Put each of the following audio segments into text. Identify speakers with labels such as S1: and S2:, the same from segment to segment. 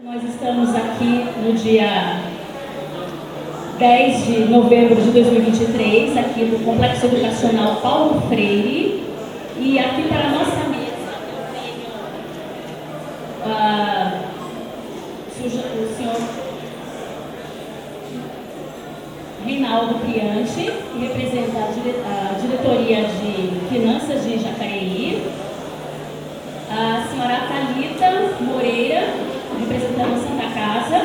S1: Nós estamos aqui no dia 10 de novembro de 2023, aqui no Complexo Educacional Paulo Freire, e aqui para a nossa mesa eu tenho o senhor Reinaldo Priante, que representa a diretoria de finanças de Jacareí, a senhora Thalita Moreira, representando a Santa Casa,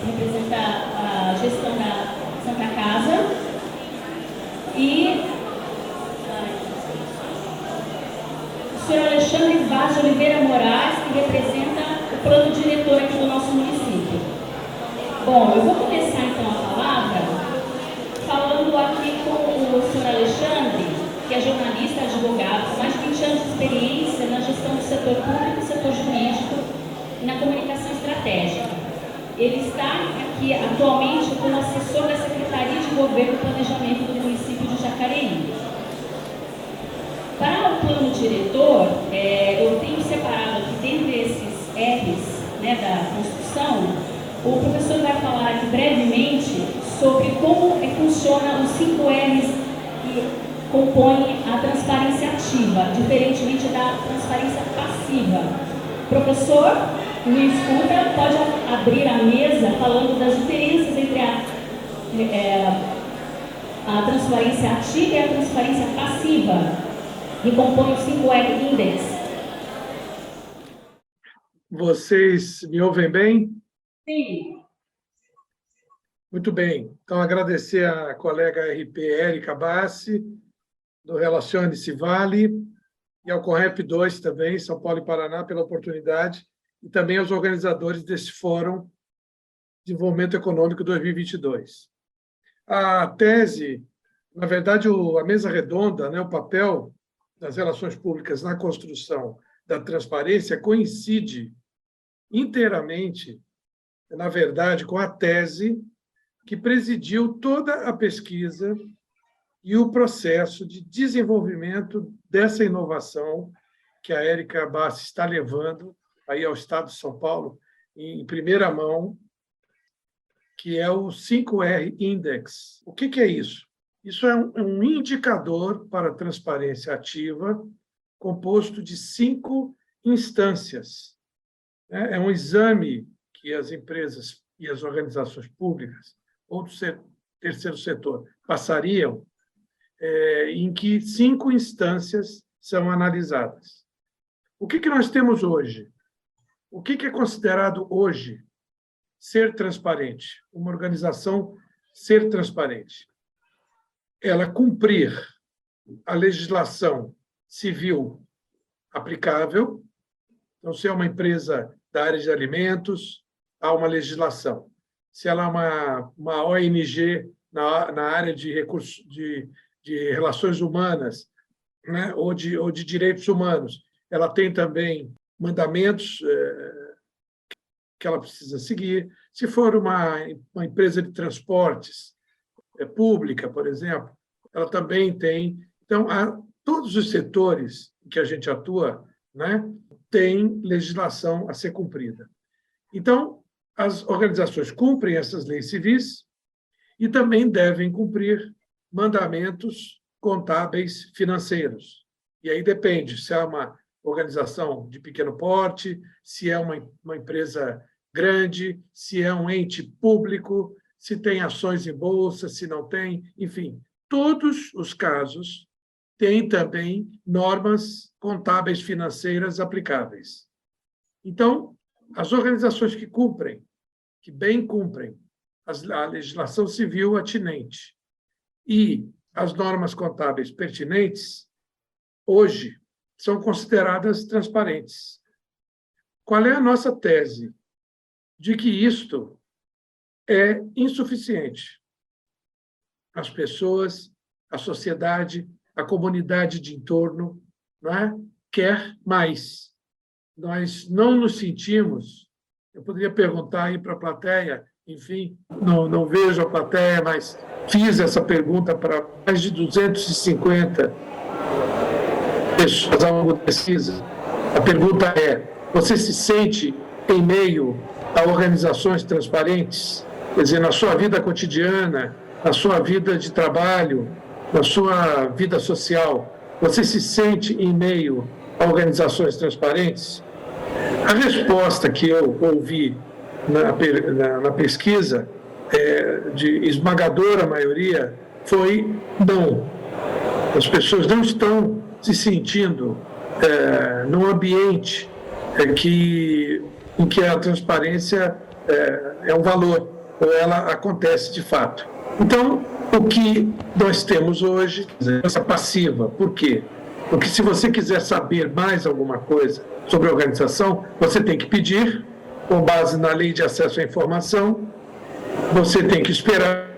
S1: representa a gestão da Santa Casa, e o senhor Alexandre Vaz de Oliveira Moraes, que representa o plano diretor aqui do nosso município. Bom, eu vou começar então a palavra falando aqui com o senhor Alexandre, que é jornalista, advogado, com mais de 20 anos de experiência na gestão do setor público, setor jurídico e na comunicação estratégica. Ele está aqui atualmente como assessor da Secretaria de Governo e Planejamento do município de Jacareí. Para o plano diretor, eu tenho separado aqui dentre esses R's, da construção, o professor vai falar aqui brevemente sobre como funciona os 5 R's que compõem a transparência ativa, diferentemente da transparência passiva. Professor, me escuta, pode abrir a mesa falando das diferenças entre a transparência ativa e a transparência passiva, que compõem o 5R Index.
S2: Vocês me ouvem bem?
S1: Sim.
S2: Muito bem. Então, agradecer à colega RP Érica Bassi, do Relacione-se Vale, e ao Conrep 2 também, São Paulo e Paraná, pela oportunidade, e também aos organizadores desse Fórum de Desenvolvimento Econômico 2022. A tese, na verdade, a mesa redonda, o papel das relações públicas na construção da transparência coincide inteiramente, na verdade, com a tese que presidiu toda a pesquisa e o processo de desenvolvimento dessa inovação que a Érica Bassi está levando aí ao Estado de São Paulo em primeira mão, que é o 5R Index. O que é isso? Isso é um indicador para a transparência ativa composto de 5 instâncias. É um exame que as empresas e as organizações públicas ou do terceiro setor passariam, em que 5 instâncias são analisadas. O que nós temos hoje? O que é considerado hoje ser transparente? Uma organização ser transparente. Ela cumprir a legislação civil aplicável. Então, se é uma empresa da área de alimentos, há uma legislação. Se ela é uma ONG na área de recursos de relações humanas, ou de direitos humanos, ela tem também mandamentos que ela precisa seguir. Se for uma empresa de transportes pública, por exemplo, ela também tem. Então, todos os setores em que a gente atua, tem legislação a ser cumprida. Então, as organizações cumprem essas leis civis e também devem cumprir mandamentos contábeis financeiros. E aí depende se é uma organização de pequeno porte, se é uma empresa grande, se é um ente público, se tem ações em bolsa, se não tem, enfim. Todos os casos têm também normas contábeis financeiras aplicáveis. Então, as organizações que bem cumprem a legislação civil atinente e as normas contábeis pertinentes, hoje, são consideradas transparentes. Qual é a nossa tese? De que isto é insuficiente. As pessoas, a sociedade, a comunidade de entorno, quer mais. Nós não nos sentimos. Eu poderia perguntar aí para a plateia, enfim, não vejo a plateia, mas fiz essa pergunta para mais de 250 pessoas ao longo da pesquisa. A pergunta é: você se sente em meio a organizações transparentes? Quer dizer, na sua vida cotidiana, na sua vida de trabalho, na sua vida social, você se sente em meio a organizações transparentes? A resposta que eu ouvi na pesquisa, de esmagadora maioria, foi não. As pessoas não estão se sentindo num ambiente em que a transparência é um valor, ou ela acontece de fato. Então, o que nós temos hoje é essa passiva. Por quê? Porque se você quiser saber mais alguma coisa sobre a organização, você tem que pedir, com base na Lei de Acesso à Informação, você tem que esperar,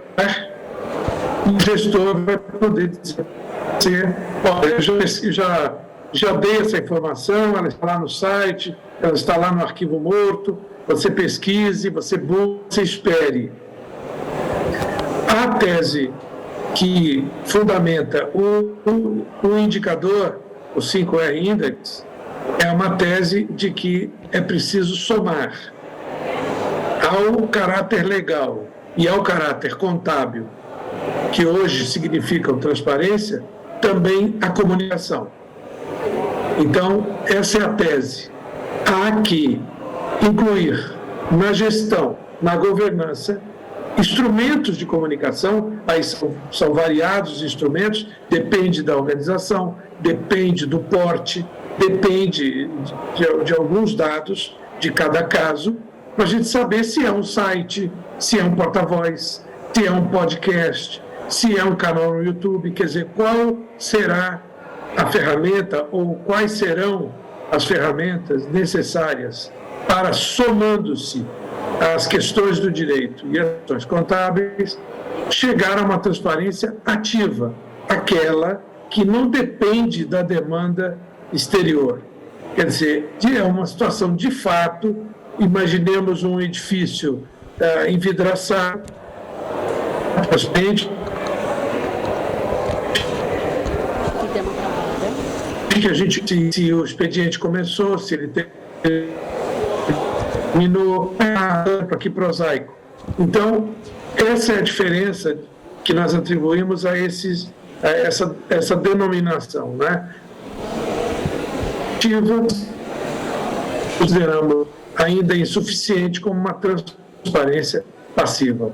S2: e o gestor vai poder dizer, olha, eu já dei essa informação, ela está lá no site, ela está lá no arquivo morto, você pesquise, você busque, você espere. A tese que fundamenta o indicador, o 5R Index, é uma tese de que é preciso somar ao caráter legal e ao caráter contábil, que hoje significam transparência, também a comunicação. Então, essa é a tese. Há que incluir na gestão, na governança, instrumentos de comunicação. Aí são variados instrumentos, depende da organização, depende do porte, depende de alguns dados de cada caso, para a gente saber se é um site, se é um porta-voz, se é um podcast, se é um canal no YouTube, quer dizer, qual será a ferramenta ou quais serão as ferramentas necessárias para, somando-se às questões do direito e às questões contábeis, chegar a uma transparência ativa, aquela que não depende da demanda exterior. Quer dizer, é uma situação de fato. Imaginemos um edifício envidraçado, transparente, que a gente, se o expediente começou, se ele terminou, aqui prosaico. Então, essa é a diferença que nós atribuímos a essa denominação, né? Consideramos ainda insuficiente como uma transparência passiva.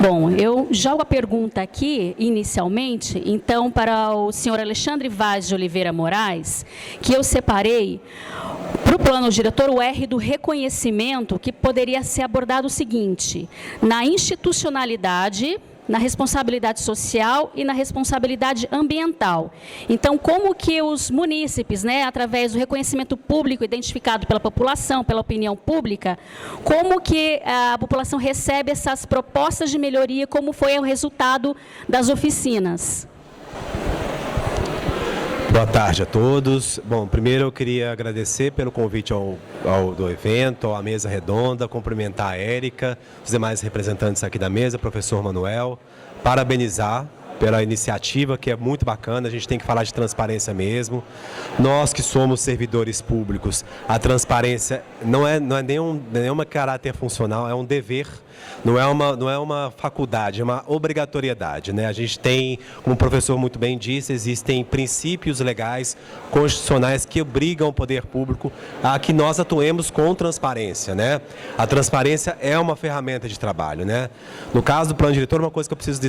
S1: Bom, eu jogo a pergunta aqui, inicialmente, então, para o senhor Alexandre Vaz de Oliveira Moraes, que eu separei para o plano diretor o R do reconhecimento, que poderia ser abordado o seguinte: na institucionalidade, na responsabilidade social e na responsabilidade ambiental. Então, como que os munícipes, através do reconhecimento público identificado pela população, pela opinião pública, como que a população recebe essas propostas de melhoria, como foi o resultado das oficinas?
S3: Boa tarde a todos. Bom, primeiro eu queria agradecer pelo convite do evento, à mesa redonda, cumprimentar a Érica, os demais representantes aqui da mesa, professor Manuel, parabenizar pela iniciativa, que é muito bacana. A gente tem que falar de transparência mesmo. Nós que somos servidores públicos, a transparência não é nenhuma caráter funcional, é um dever. Não é uma faculdade, é uma obrigatoriedade, né? A gente tem, como o professor muito bem disse, existem princípios legais, constitucionais que obrigam o poder público a que nós atuemos com transparência, né? A transparência é uma ferramenta de trabalho, né? No caso do plano diretor, uma coisa que eu preciso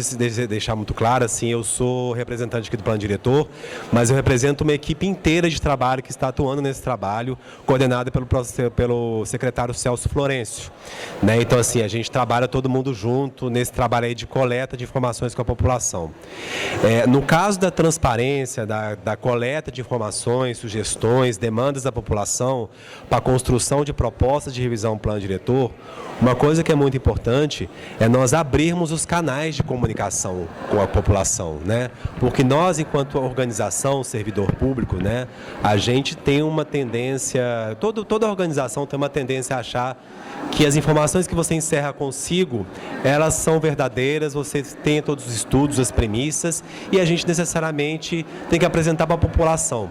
S3: deixar muito clara, assim, eu sou representante aqui do plano diretor, mas eu represento uma equipe inteira de trabalho que está atuando nesse trabalho, coordenada pelo secretário Celso Florencio, né? Então, assim, a gente trabalha todo mundo junto nesse trabalho aí de coleta de informações com a população. No caso da transparência, da coleta de informações, sugestões, demandas da população para a construção de propostas de revisão do plano diretor, uma coisa que é muito importante é nós abrirmos os canais de comunicação com a população, né? Porque nós, enquanto organização, servidor público, né, a gente tem uma tendência, toda organização tem uma tendência a achar que as informações que você encerra consigo, elas são verdadeiras, você tem todos os estudos, as premissas, e a gente necessariamente tem que apresentar para a população.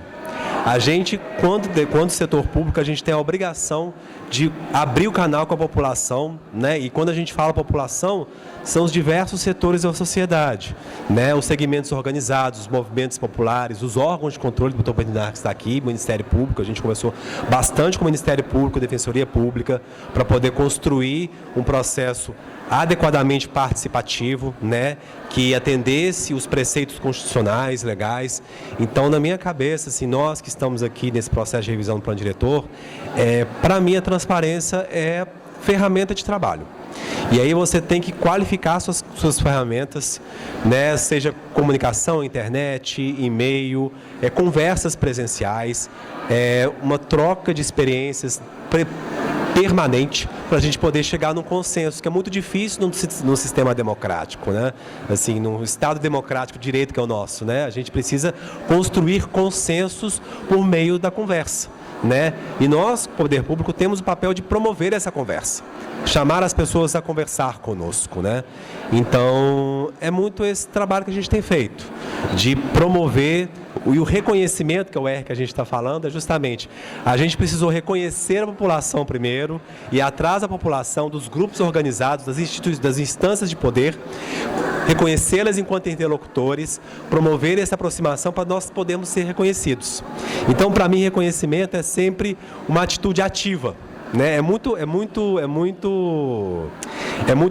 S3: A gente, quando setor público, a gente tem a obrigação de abrir o canal com a população, né? E quando a gente fala população, são os diversos setores da sociedade, né? Os segmentos organizados, os movimentos populares, os órgãos de controle, o doutor Bernardo que está aqui, o Ministério Público, a gente conversou bastante com o Ministério Público, a Defensoria Pública, para poder construir um processo adequadamente participativo, né, que atendesse os preceitos constitucionais, legais. Então, na minha cabeça, assim, nós que estamos aqui nesse processo de revisão do plano diretor, para mim a transparência é ferramenta de trabalho. E aí você tem que qualificar suas ferramentas, né, seja comunicação, internet, e-mail, conversas presenciais, uma troca de experiências permanente para a gente poder chegar num consenso, que é muito difícil num sistema democrático, né? Assim, num Estado democrático de direito que é o nosso, né? A gente precisa construir consensos por meio da conversa, né? E nós, poder público, temos o papel de promover essa conversa, chamar as pessoas a conversar conosco, né? Então, é muito esse trabalho que a gente tem feito, de promover. E o reconhecimento, que é o R que a gente está falando, é justamente, a gente precisou reconhecer a população primeiro, e atrás da população, dos grupos organizados, das instâncias de poder, reconhecê-las enquanto interlocutores, promover essa aproximação para nós podermos ser reconhecidos. Então, para mim, reconhecimento é sempre uma atitude ativa, né? É muito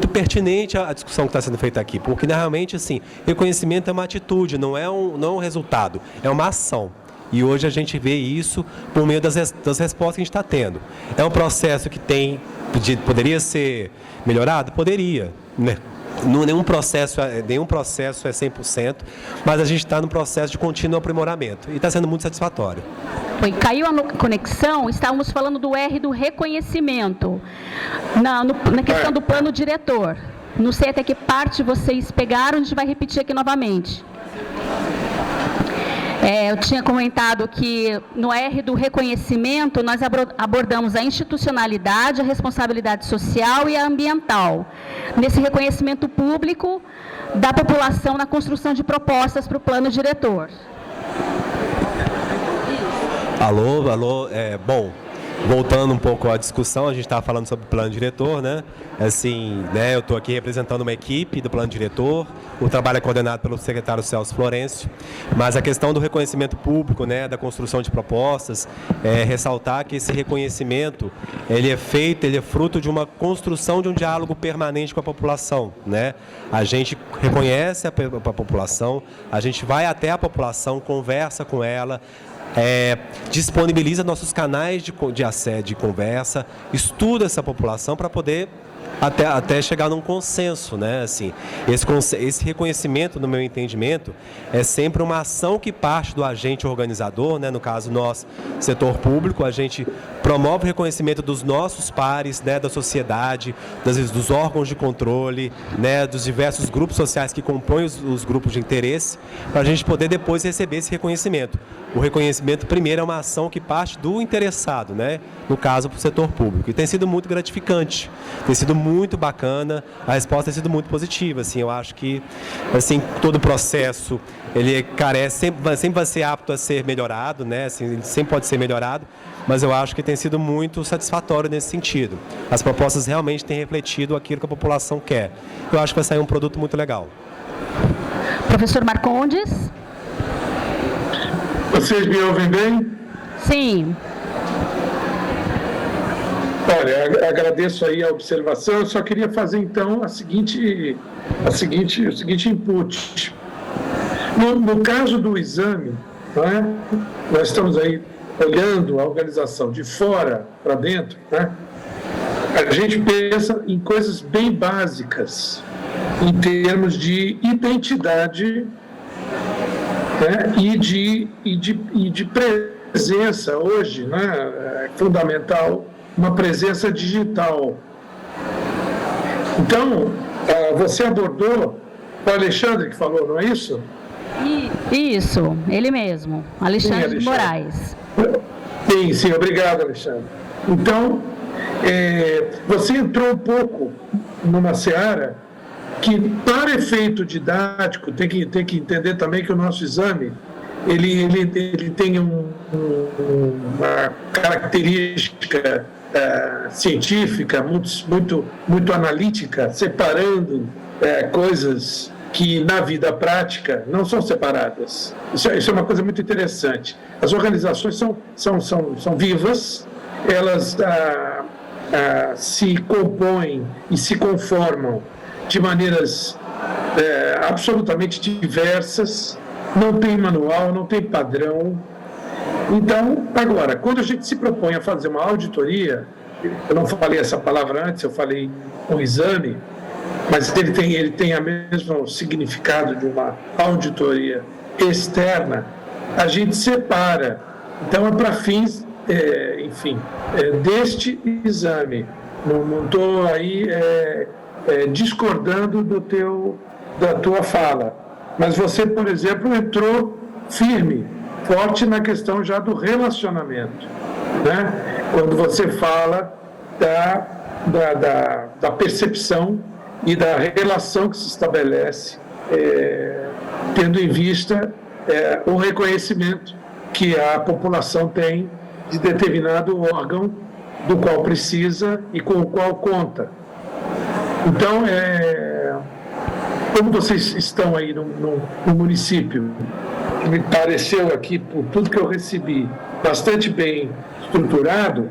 S3: pertinente a discussão que está sendo feita aqui, porque realmente, assim, reconhecimento é uma atitude, não é um resultado, é uma ação. E hoje a gente vê isso por meio das respostas que a gente está tendo. É um processo que poderia ser melhorado? Poderia, né? Nenhum processo é 100%, mas a gente está no processo de contínuo aprimoramento e está sendo muito satisfatório.
S4: Caiu a conexão, estávamos falando do R do reconhecimento, na questão do plano diretor. Não sei até que parte vocês pegaram, a gente vai repetir aqui novamente. Eu tinha comentado que no R do reconhecimento nós abordamos a institucionalidade, a responsabilidade social e a ambiental. Nesse reconhecimento público da população na construção de propostas para o plano diretor.
S3: Alô, bom, voltando um pouco à discussão, a gente estava falando sobre o plano diretor, né? Assim, né, eu estou aqui representando uma equipe do plano diretor, o trabalho é coordenado pelo secretário Celso Florencio, mas a questão do reconhecimento público, né, da construção de propostas, ressaltar que esse reconhecimento, ele é fruto de uma construção de um diálogo permanente com a população, né? A gente reconhece a população, a gente vai até a população, conversa com ela, disponibiliza nossos canais de conversa, estuda essa população para poder até chegar num consenso, né? Assim, esse reconhecimento, no meu entendimento, é sempre uma ação que parte do agente organizador, né? No caso, nós, setor público, a gente promove o reconhecimento dos nossos pares, né? Da sociedade, dos órgãos de controle, né? Dos diversos grupos sociais que compõem os grupos de interesse, para a gente poder depois receber esse reconhecimento. O reconhecimento, primeiro, é uma ação que parte do interessado, né? No caso, para o setor público. E tem sido muito gratificante, tem sido muito bacana, a resposta tem sido muito positiva. Assim, eu acho que assim, todo o processo ele sempre vai ser apto a ser melhorado, né? Assim, ele sempre pode ser melhorado, mas eu acho que tem sido muito satisfatório nesse sentido. As propostas realmente têm refletido aquilo que a população quer. Eu acho que vai sair um produto muito legal.
S4: Professor Marcondes?
S2: Vocês me ouvem bem?
S4: Sim.
S2: Olha, agradeço aí a observação. Eu só queria fazer, então, o seguinte input. No caso do exame, não é? Nós estamos aí olhando a organização de fora para dentro, né? A gente pensa em coisas bem básicas, em termos de identidade, né? e de presença. Hoje, né? É fundamental uma presença digital. Então, você abordou o Alexandre que falou, não é isso?
S4: Isso, ele mesmo, Alexandre de Moraes.
S2: Sim, obrigado, Alexandre. Então, você entrou um pouco numa seara que, para efeito didático, tem que entender também que o nosso exame ele tem uma característica científica muito analítica, separando coisas que na vida prática não são separadas. Isso é uma coisa muito interessante. As organizações são vivas, elas se compõem e se conformam de maneiras absolutamente diversas, não tem manual, não tem padrão. Então, agora, quando a gente se propõe a fazer uma auditoria, eu não falei essa palavra antes, eu falei um exame, mas ele tem o mesmo significado de uma auditoria externa, a gente separa. Então, é para fins, deste exame. Não estou aí discordando da tua fala. Mas você, por exemplo, entrou firme, forte na questão já do relacionamento, né? Quando você fala da percepção e da relação que se estabelece, tendo em vista o reconhecimento que a população tem de determinado órgão do qual precisa e com o qual conta. Então, como vocês estão aí no município, me pareceu aqui, por tudo que eu recebi, bastante bem estruturado,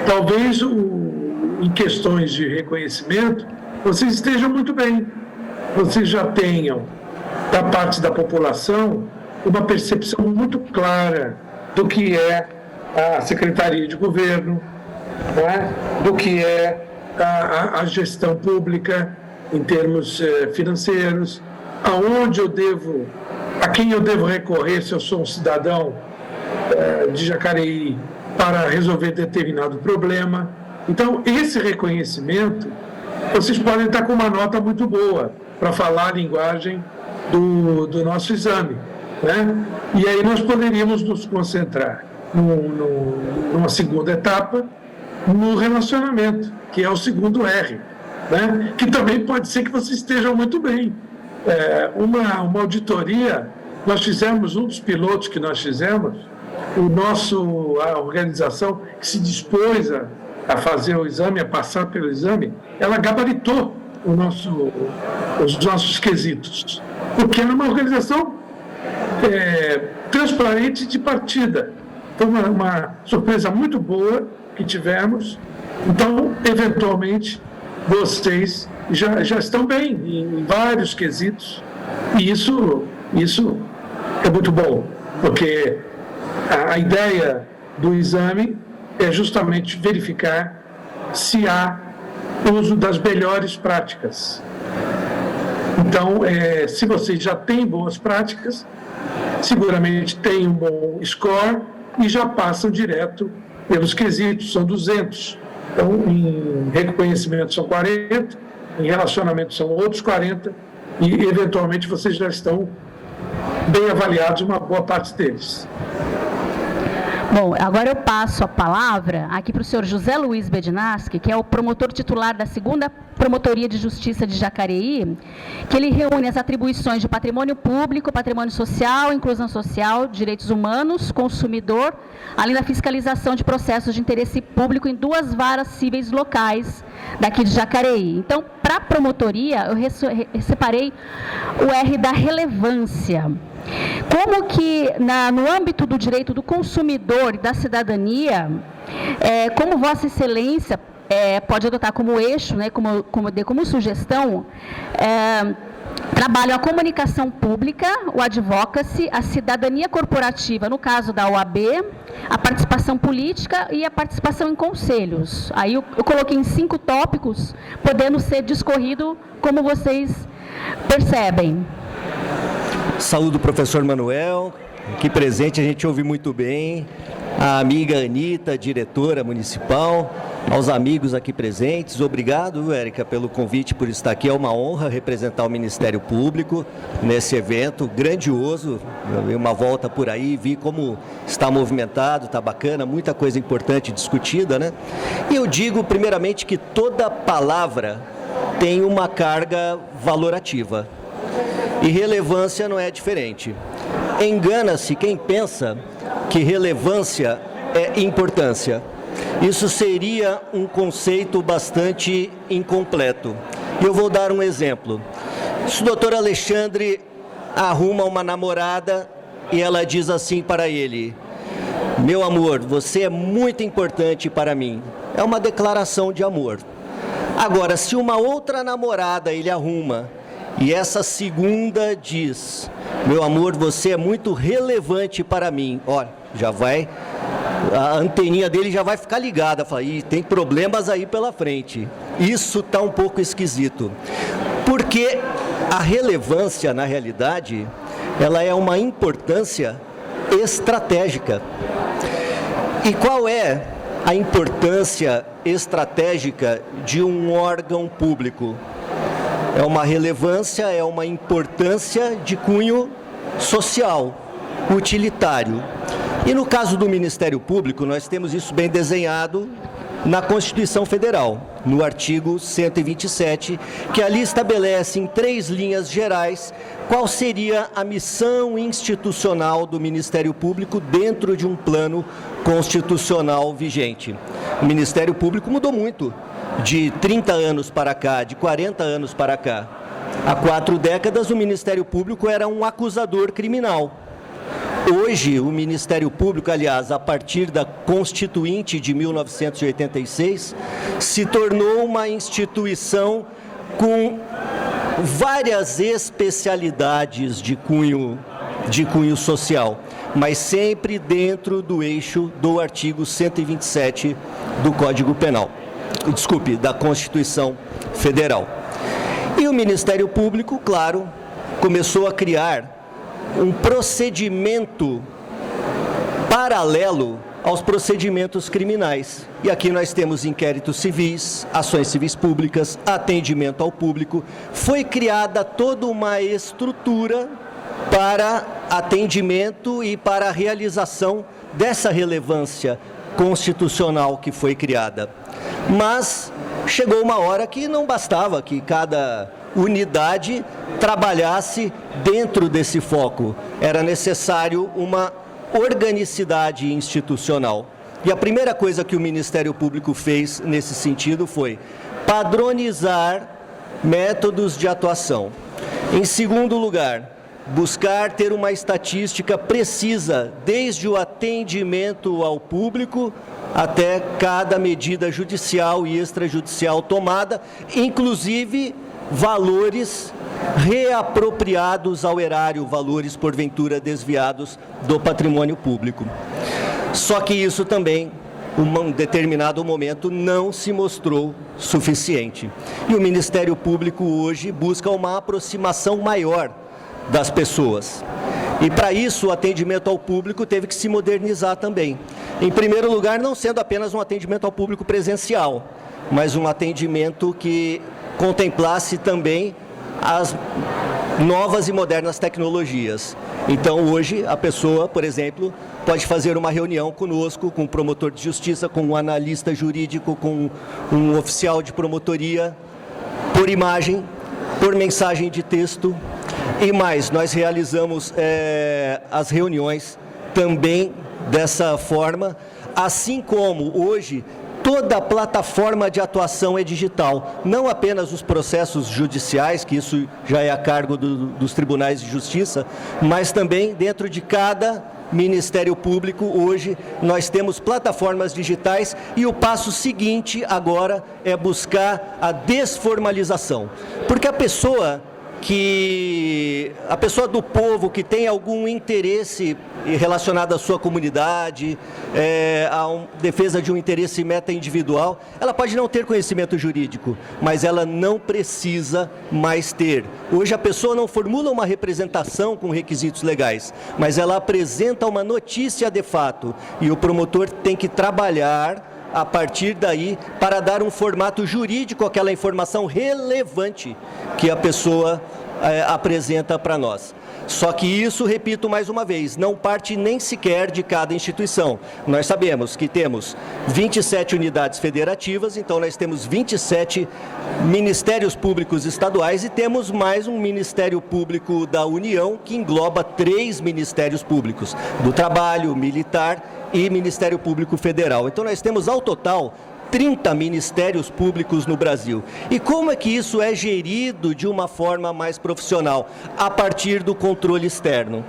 S2: talvez em questões de reconhecimento, vocês estejam muito bem. Vocês já tenham, da parte da população, uma percepção muito clara do que é a Secretaria de Governo, né? Do que é a gestão pública em termos financeiros, a quem eu devo recorrer se eu sou um cidadão de Jacareí para resolver determinado problema. Então, esse reconhecimento, vocês podem estar com uma nota muito boa para falar a linguagem do nosso exame, né? E aí nós poderíamos nos concentrar numa segunda etapa, no relacionamento, que é o segundo R, né? Que também pode ser que vocês estejam muito bem. Uma auditoria, nós fizemos, um dos pilotos que nós fizemos, a organização que se dispôs a fazer o exame, a passar pelo exame, ela gabaritou os nossos quesitos, porque era uma organização transparente de partida. Foi uma surpresa muito boa que tivemos. Então, eventualmente, vocês já estão bem em vários quesitos, e isso é muito bom, porque a ideia do exame é justamente verificar se há uso das melhores práticas. Então, se vocês já têm boas práticas, seguramente têm um bom score e já passam direto pelos quesitos, são 200. Então, em reconhecimento são 40, em relacionamento são outros 40, e eventualmente vocês já estão bem avaliados, uma boa parte deles.
S4: Bom, agora eu passo a palavra aqui para o senhor José Luiz Bednarski, que é o promotor titular da 2ª Promotoria de Justiça de Jacareí, que ele reúne as atribuições de patrimônio público, patrimônio social, inclusão social, direitos humanos, consumidor, além da fiscalização de processos de interesse público em 2 varas cíveis locais daqui de Jacareí. Então, para a promotoria, eu separei o R da relevância. Como que, no âmbito do direito do consumidor e da cidadania, como Vossa Excelência pode adotar como eixo, né, como sugestão, trabalham a comunicação pública, o advocacy, a cidadania corporativa, no caso da OAB, a participação política e a participação em conselhos. Aí eu coloquei em 5 tópicos, podendo ser discorrido como vocês percebem.
S5: Saúdo o professor Manuel, aqui presente, a gente ouve muito bem, a amiga Anitta, diretora municipal, aos amigos aqui presentes, obrigado, Érica, pelo convite, por estar aqui, é uma honra representar o Ministério Público nesse evento grandioso. Eu dei uma volta por aí, vi como está movimentado, está bacana, muita coisa importante discutida, né? E eu digo, primeiramente, que toda palavra tem uma carga valorativa. E relevância não é diferente. engana-se quem pensa que relevância é importância. Isso seria um conceito bastante incompleto. E eu vou dar um exemplo. Se o doutor Alexandre arruma uma namorada e ela diz assim para ele: meu amor, você é muito importante para mim. É uma declaração de amor. Agora, se uma outra namorada ele arruma e essa segunda diz: meu amor, você é muito relevante para mim. Olha, já vai, a anteninha dele já vai ficar ligada. Fala, ih, tem problemas aí pela frente. Isso está um pouco esquisito. Porque a relevância, na realidade, ela é uma importância estratégica. E qual é a importância estratégica de um órgão público? É uma relevância, é uma importância de cunho social, utilitário. E no caso do Ministério Público, nós temos isso bem desenhado na Constituição Federal, no artigo 127, que ali estabelece em 3 linhas gerais qual seria a missão institucional do Ministério Público dentro de um plano constitucional vigente. O Ministério Público mudou muito, de 30 anos para cá, de 40 anos para cá. Há 4 décadas, o Ministério Público era um acusador criminal. Hoje, o Ministério Público, aliás, a partir da Constituinte de 1986, se tornou uma instituição com várias especialidades de cunho social, mas sempre dentro do eixo do artigo 127 do Código Penal, da Constituição Federal. E o Ministério Público, claro, começou a criar um procedimento paralelo aos procedimentos criminais. E aqui nós temos inquéritos civis, ações civis públicas, atendimento ao público. Foi criada toda uma estrutura para atendimento e para a realização dessa relevância constitucional que foi criada. Mas chegou uma hora que não bastava que cada unidade trabalhasse dentro desse foco. Era necessário uma organicidade institucional. E a primeira coisa que o Ministério Público fez nesse sentido foi padronizar métodos de atuação. Em segundo lugar, buscar ter uma estatística precisa, desde o atendimento ao público até cada medida judicial e extrajudicial tomada, inclusive valores reapropriados ao erário, valores porventura desviados do patrimônio público. Só que isso também, em um determinado momento, não se mostrou suficiente. E o Ministério Público hoje busca uma aproximação maior das pessoas. E para isso o atendimento ao público teve que se modernizar também. Em primeiro lugar, não sendo apenas um atendimento ao público presencial, mas um atendimento que contemplasse também as novas e modernas tecnologias. Então, hoje, a pessoa, por exemplo, pode fazer uma reunião conosco, com um promotor de justiça, com um analista jurídico, com um oficial de promotoria, por imagem, por mensagem de texto. E mais, nós realizamos as reuniões também dessa forma, assim como hoje toda a plataforma de atuação é digital, não apenas os processos judiciais, que isso já é a cargo dos tribunais de justiça, mas também dentro de cada Ministério Público, hoje nós temos plataformas digitais e o passo seguinte agora é buscar a desformalização, porque a pessoa do povo que tem algum interesse relacionado à sua comunidade, a defesa de um interesse meta-individual, ela pode não ter conhecimento jurídico, mas ela não precisa mais ter. Hoje a pessoa não formula uma representação com requisitos legais, mas ela apresenta uma notícia de fato e o promotor tem que trabalhar a partir daí, para dar um formato jurídico àquela informação relevante que a pessoa apresenta para nós. Só que isso, repito mais uma vez, não parte nem sequer de cada instituição. Nós sabemos que temos 27 unidades federativas, então nós temos 27 ministérios públicos estaduais e temos mais um Ministério Público da União, que engloba 3 ministérios públicos, do Trabalho, Militar e Ministério Público Federal. Então nós temos, ao total, 30 ministérios públicos no Brasil. E como é que isso é gerido de uma forma mais profissional? A partir do controle externo,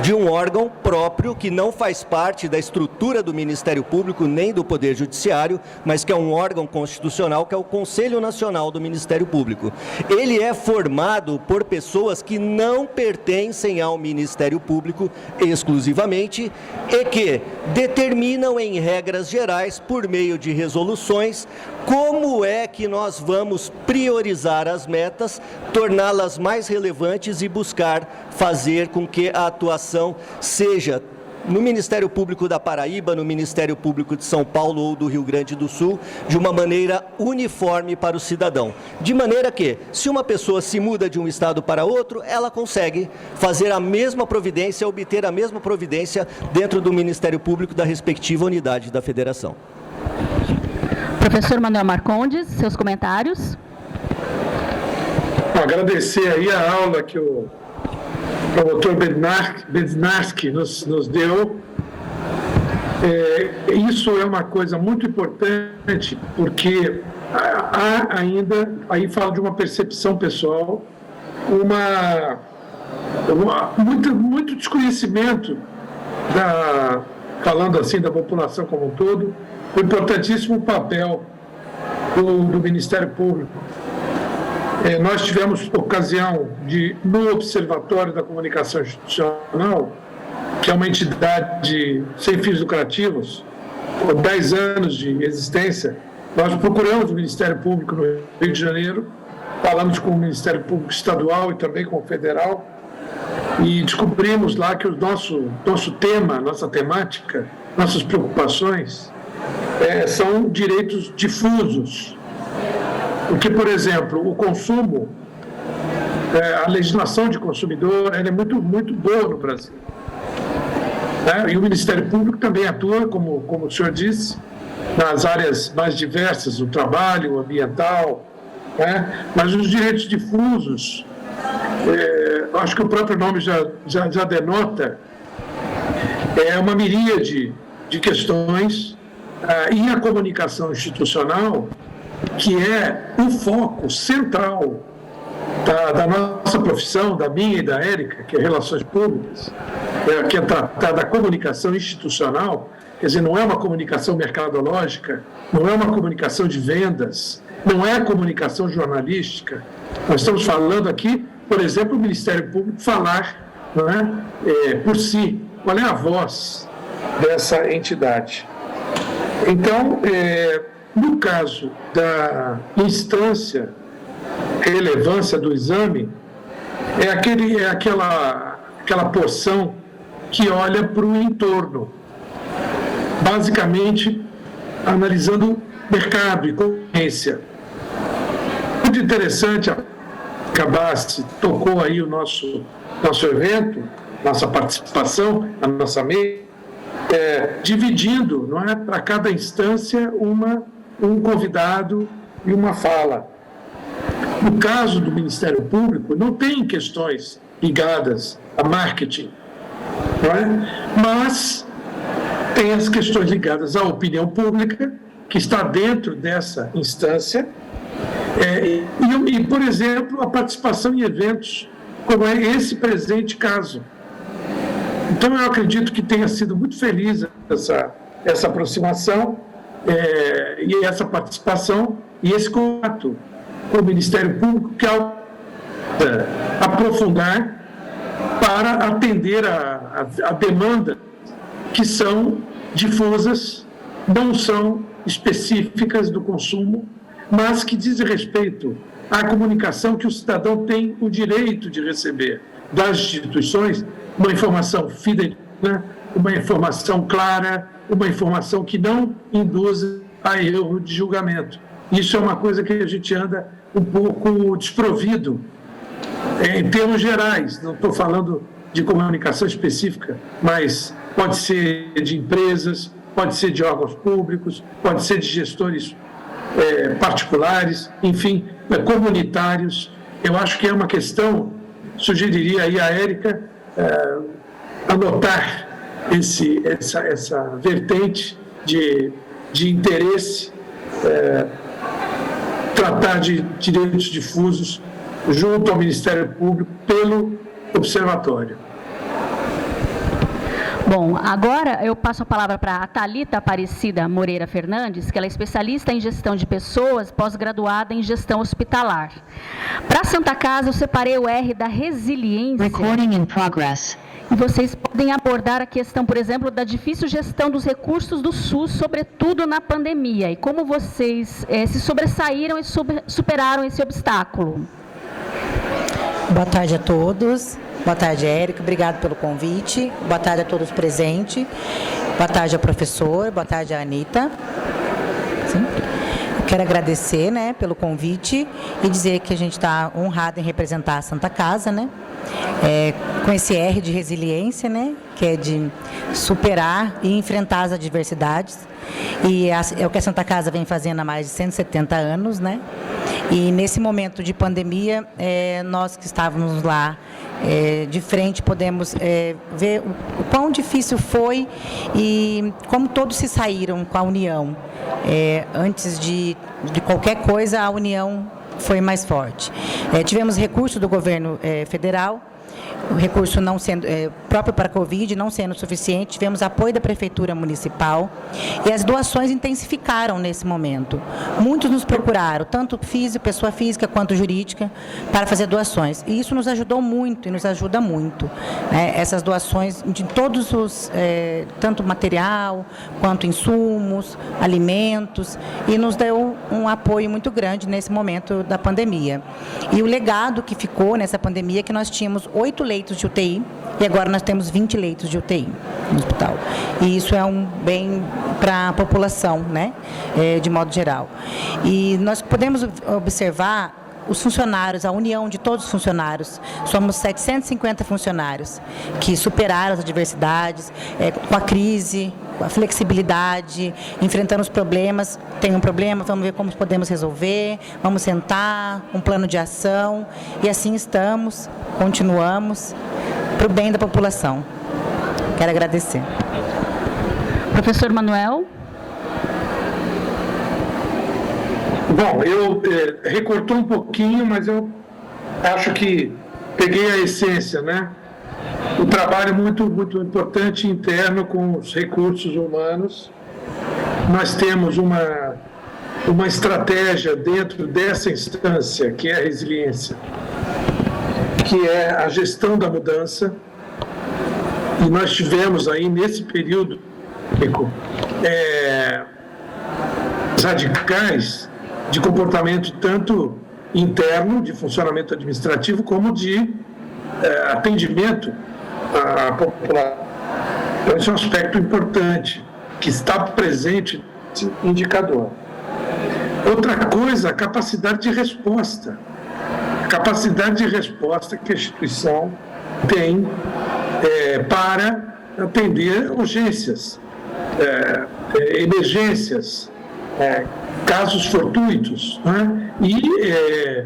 S5: de um órgão próprio que não faz parte da estrutura do Ministério Público nem do Poder Judiciário, mas que é um órgão constitucional, que é o Conselho Nacional do Ministério Público. Ele é formado por pessoas que não pertencem ao Ministério Público exclusivamente e que determinam em regras gerais, por meio de resoluções, como é que nós vamos priorizar as metas, torná-las mais relevantes e buscar fazer com que a atuação seja no Ministério Público da Paraíba, no Ministério Público de São Paulo ou do Rio Grande do Sul, de uma maneira uniforme para o cidadão. De maneira que, se uma pessoa se muda de um estado para outro, ela consegue fazer a mesma providência, obter a mesma providência dentro do Ministério Público da respectiva unidade da federação.
S4: Professor Manuel Marcondes, seus comentários.
S2: Agradecer aí a aula que o doutor Bednarski nos deu. Isso é uma coisa muito importante, porque há ainda, aí falo de uma percepção pessoal, muito desconhecimento, falando assim, da população como um todo, o importantíssimo papel do Ministério Público. Nós tivemos ocasião de, no Observatório da Comunicação Institucional, que é uma entidade sem fins lucrativos, com 10 anos de existência, nós procuramos o Ministério Público no Rio de Janeiro, falamos com o Ministério Público Estadual e também com o Federal, e descobrimos lá que o nosso tema, nossa temática, nossas preocupações são direitos difusos. Porque, por exemplo, o consumo, a legislação de consumidor, ela é muito boa no Brasil. E o Ministério Público também atua, como o senhor disse, nas áreas mais diversas, o trabalho, o ambiental, mas os direitos difusos, acho que o próprio nome já denota, é uma miríade de questões, e a comunicação institucional, que é o foco central da nossa profissão, da minha e da Érica, que é Relações Públicas, que é tratar da comunicação institucional, quer dizer, não é uma comunicação mercadológica, não é uma comunicação de vendas, não é a comunicação jornalística. Nós estamos falando aqui, por exemplo, o Ministério Público falar, não é? Por si, qual é a voz dessa entidade. Então, no caso da instância, relevância do exame, aquela porção que olha para o entorno, basicamente analisando mercado e concorrência. Muito interessante, a Cabassi tocou aí o nosso evento, nossa participação, a nossa mesa, dividindo, não é, para cada instância um convidado e uma fala. No caso do Ministério Público, não tem questões ligadas a marketing, não é? Mas tem as questões ligadas à opinião pública, que está dentro dessa instância, e, por exemplo, a participação em eventos, como é esse presente caso. Então, eu acredito que tenha sido muito feliz essa aproximação, e essa participação, e esse contato com o Ministério Público, que aprofundar para atender a demanda que são difusas, não são específicas do consumo, mas que dizem respeito à comunicação que o cidadão tem o direito de receber das instituições, uma informação fidedigna, uma informação clara, uma informação que não induza a erro de julgamento. Isso é uma coisa que a gente anda um pouco desprovido em termos gerais. Não estou falando de comunicação específica, mas pode ser de empresas, pode ser de órgãos públicos, pode ser de gestores particulares, enfim, comunitários. Eu acho que é uma questão, sugeriria aí a Érica anotar essa vertente de interesse, tratar de direitos difusos junto ao Ministério Público pelo Observatório.
S4: Bom, agora eu passo a palavra para a Thalita Aparecida Moreira Fernandes, que ela é especialista em gestão de pessoas, pós-graduada em gestão hospitalar. Para a Santa Casa, eu separei o R da resiliência.
S6: Recording in progress.
S4: E vocês podem abordar a questão, por exemplo, da difícil gestão dos recursos do SUS, sobretudo na pandemia, e como vocês se sobressaíram e superaram esse obstáculo.
S7: Boa tarde a todos. Boa tarde, Érica. Obrigado pelo convite. Boa tarde a todos presentes. Boa tarde ao professor. Boa tarde à Anitta. Sim. Eu quero agradecer, pelo convite e dizer que a gente está honrado em representar a Santa Casa, com esse R de resiliência, que é de superar e enfrentar as adversidades. E é o que a Santa Casa vem fazendo há mais de 170 anos, E nesse momento de pandemia, nós que estávamos lá de frente, podemos ver o quão difícil foi e como todos se saíram com a união. Antes de qualquer coisa, a união foi mais forte. Tivemos recurso do governo federal, o recurso não sendo próprio para a Covid, não sendo suficiente, tivemos apoio da Prefeitura Municipal e as doações intensificaram nesse momento. Muitos nos procuraram, tanto pessoa física quanto jurídica, para fazer doações. E isso nos ajudou muito e nos ajuda muito. Essas doações de todos os, tanto material, quanto insumos, alimentos, e nos deu um apoio muito grande nesse momento da pandemia. E o legado que ficou nessa pandemia é que nós tínhamos 8 leitos de UTI e agora nós temos 20 leitos de UTI no hospital. E isso é um bem para a população, de modo geral. E nós podemos observar os funcionários, a união de todos os funcionários. Somos 750 funcionários que superaram as adversidades, com a crise, com a flexibilidade, enfrentando os problemas. Tem um problema, vamos ver como podemos resolver, vamos sentar, um plano de ação, e assim estamos, continuamos, para o bem da população. Quero agradecer.
S4: Professor Manuel.
S2: Bom, eu recortou um pouquinho, mas eu acho que peguei a essência, Um trabalho muito, muito importante interno com os recursos humanos. Nós temos uma estratégia dentro dessa instância, que é a resiliência, que é a gestão da mudança. E nós tivemos aí, nesse período, radicais de comportamento tanto interno, de funcionamento administrativo, como de atendimento à população. Então, esse é um aspecto importante, que está presente nesse indicador. Outra coisa, a capacidade de resposta. A capacidade de resposta que a instituição tem para atender urgências, emergências, casos fortuitos, e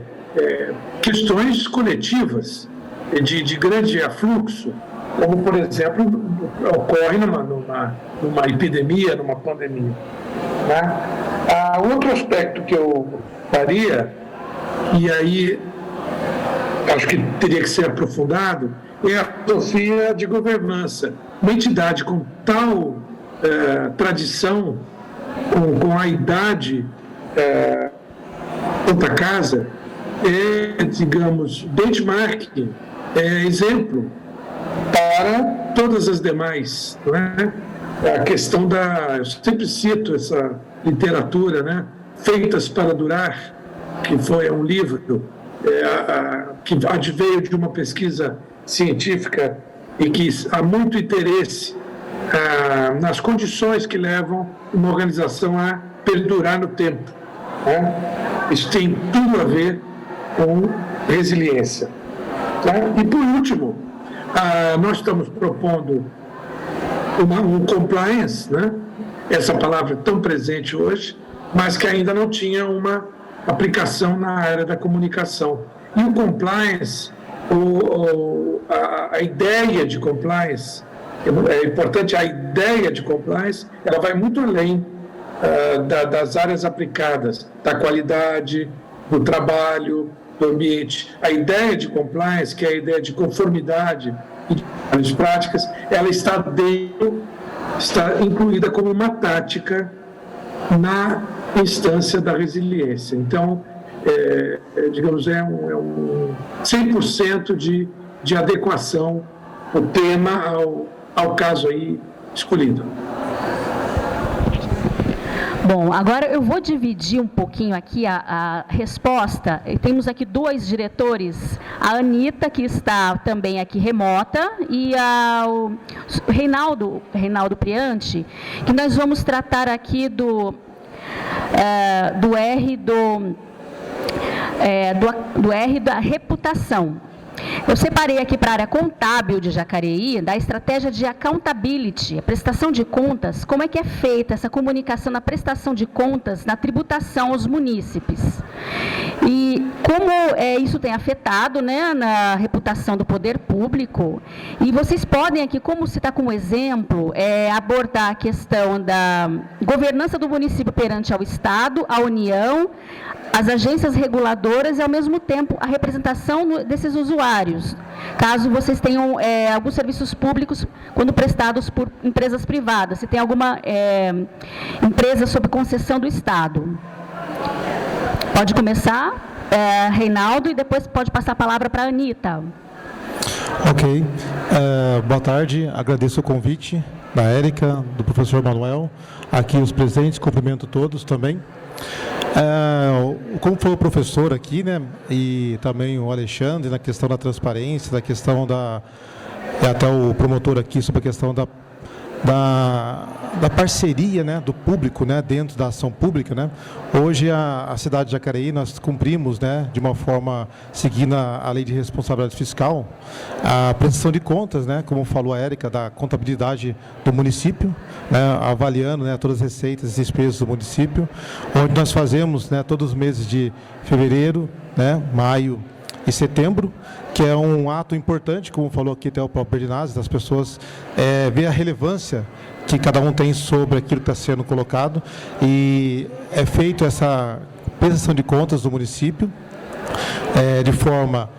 S2: questões coletivas de grande afluxo, como, por exemplo, ocorre numa epidemia, numa pandemia. Outro aspecto que eu faria, e aí acho que teria que ser aprofundado, é a filosofia de governança. Uma entidade com tal tradição, com a idade Santa Casa, digamos, benchmark, exemplo para todas as demais. A questão eu sempre cito essa literatura, Feitas para Durar, que foi um livro que adveio de uma pesquisa científica e que há muito interesse nas condições que levam uma organização a perdurar no tempo, né? Isso tem tudo a ver com resiliência. Tá? E, por último, nós estamos propondo um compliance, né? Essa palavra tão presente hoje, mas que ainda não tinha uma aplicação na área da comunicação. E o compliance, a ideia de compliance, é importante, a ideia de compliance, ela vai muito além das áreas aplicadas, da qualidade, do trabalho, do ambiente. A ideia de compliance, que é a ideia de conformidade e de práticas, ela está incluída como uma tática na instância da resiliência. Então, digamos, é um 100% de adequação o tema ao caso aí escolhido.
S4: Bom, agora eu vou dividir um pouquinho aqui a resposta. Temos aqui 2 diretores, a Anita, que está também aqui remota, e o Reinaldo Priante, que nós vamos tratar aqui do R da reputação. Eu separei aqui para a área contábil de Jacareí, da estratégia de accountability, a prestação de contas, como é que é feita essa comunicação na prestação de contas, na tributação aos munícipes. E como isso tem afetado, né, na reputação do poder público. E vocês podem aqui, como citar como exemplo, abordar a questão da governança do município perante ao Estado, a União, as agências reguladoras e, ao mesmo tempo, a representação desses usuários, caso vocês tenham alguns serviços públicos quando prestados por empresas privadas, se tem alguma empresa sob concessão do Estado. Pode começar, Reinaldo, e depois pode passar a palavra para a Anita.
S6: Ok. Boa tarde, agradeço o convite da Érica, do professor Manuel, aqui os presentes, cumprimento todos também. Como foi o professor aqui, né, e também o Alexandre, na questão da transparência, da questão até o promotor aqui sobre a questão da parceria, né, do público, né, dentro da ação pública, né. Hoje a cidade de Jacareí nós cumprimos, né, de uma forma seguindo a lei de responsabilidade fiscal, a prestação de contas, né, como falou a Érica, da contabilidade do município, né, avaliando, né, todas as receitas e despesas do município, onde nós fazemos, né, todos os meses de fevereiro, né, maio e setembro, que é um ato importante, como falou aqui até o próprio Berdinazzi, das pessoas ver a relevância que cada um tem sobre aquilo que está sendo colocado, e é feito essa prestação de contas do município de forma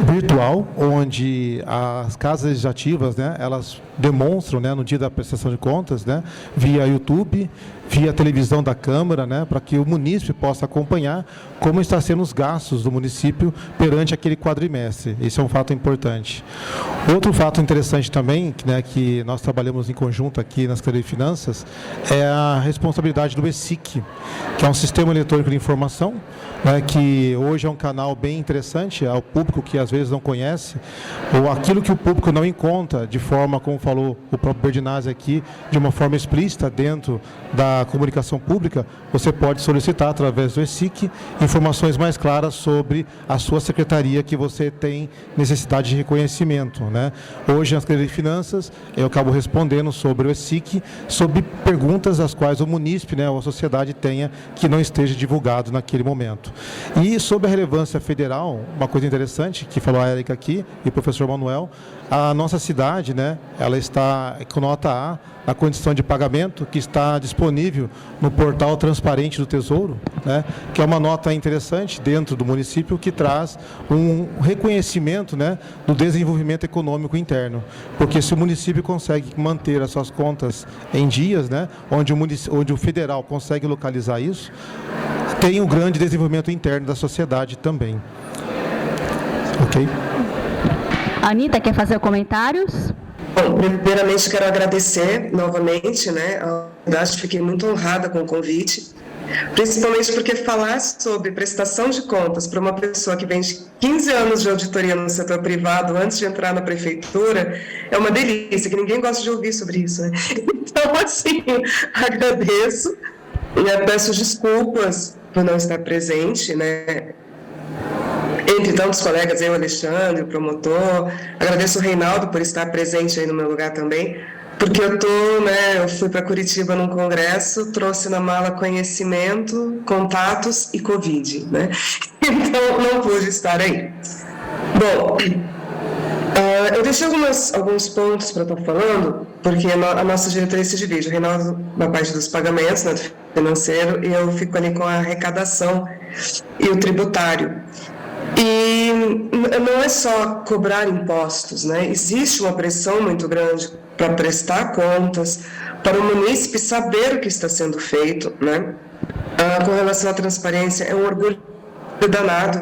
S6: virtual, onde as casas legislativas, né, elas demonstram, né, no dia da prestação de contas, né, via YouTube, via televisão da Câmara, né, para que o munícipe possa acompanhar como está sendo os gastos do município perante aquele quadrimestre. Esse é um fato importante. Outro fato interessante também, né, que nós trabalhamos em conjunto aqui na Secretaria de Finanças, é a responsabilidade do ESIC, que é um sistema eletrônico de informação, né, que hoje é um canal bem interessante ao público que às vezes não conhece, ou aquilo que o público não encontra de forma, como falou o próprio Berdinazzi aqui, de uma forma explícita dentro da comunicação pública, você pode solicitar através do ESIC informações mais claras sobre a sua secretaria que você tem necessidade de reconhecimento, né? Hoje, na Secretaria de Finanças, eu acabo respondendo sobre o ESIC, sobre perguntas as quais o munícipe, né, ou a sociedade tenha que não esteja divulgado naquele momento. E sobre a relevância federal, uma coisa interessante que falou a Érica aqui e o professor Manuel, a nossa cidade, né, ela está com nota A na condição de pagamento, que está disponível no portal transparente do Tesouro, né, que é uma nota interessante dentro do município que traz um reconhecimento, né, do desenvolvimento econômico interno, porque se o município consegue manter as suas contas em dias, né, onde o federal consegue localizar isso, tem um grande desenvolvimento interno da sociedade também. Ok?
S4: Anita, quer fazer comentários?
S8: Bom, primeiramente quero agradecer novamente, né, a oportunidade, fiquei muito honrada com o convite, principalmente porque falar sobre prestação de contas para uma pessoa que vem de 15 anos de auditoria no setor privado antes de entrar na prefeitura é uma delícia, que ninguém gosta de ouvir sobre isso, né? Então, assim, agradeço. Eu peço desculpas por não estar presente, né? Entre tantos colegas, eu, Alexandre, o promotor, agradeço o Reinaldo por estar presente aí no meu lugar também, porque eu fui para Curitiba num congresso, trouxe na mala conhecimento, contatos e Covid, né? Então, não pude estar aí. Bom, eu deixei alguns pontos para estar falando, porque a nossa diretoria se divide. O Reinaldo na parte dos pagamentos, né, do financeiro, e eu fico ali com a arrecadação e o tributário. E não é só cobrar impostos, né? Existe uma pressão muito grande para prestar contas, para o munícipe saber o que está sendo feito, né? Com relação à transparência, é um orgulho danado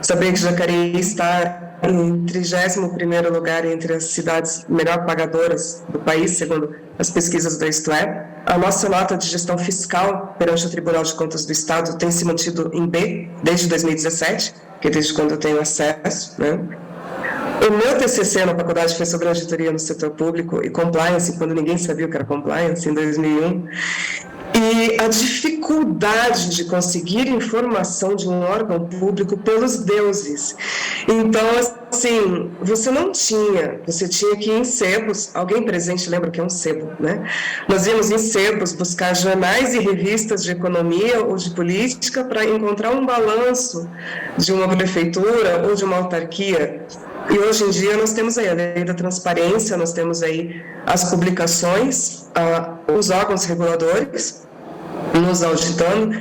S8: saber que Jacareí está em 31º lugar entre as cidades melhor pagadoras do país, segundo as pesquisas da Isto É. A nossa nota de gestão fiscal perante o Tribunal de Contas do Estado tem se mantido em B desde 2017, que é desde quando eu tenho acesso, né? O meu TCC na faculdade foi sobre auditoria no setor público e compliance, quando ninguém sabia o que era compliance, em 2001. E a dificuldade de conseguir informação de um órgão público pelos deuses. Então, assim, você tinha que ir em sebos, alguém presente lembra que é um sebo, né? Nós íamos em sebos buscar jornais e revistas de economia ou de política para encontrar um balanço de uma prefeitura ou de uma autarquia. E hoje em dia nós temos aí a lei da transparência, nós temos aí as publicações, os órgãos reguladores nos auditando,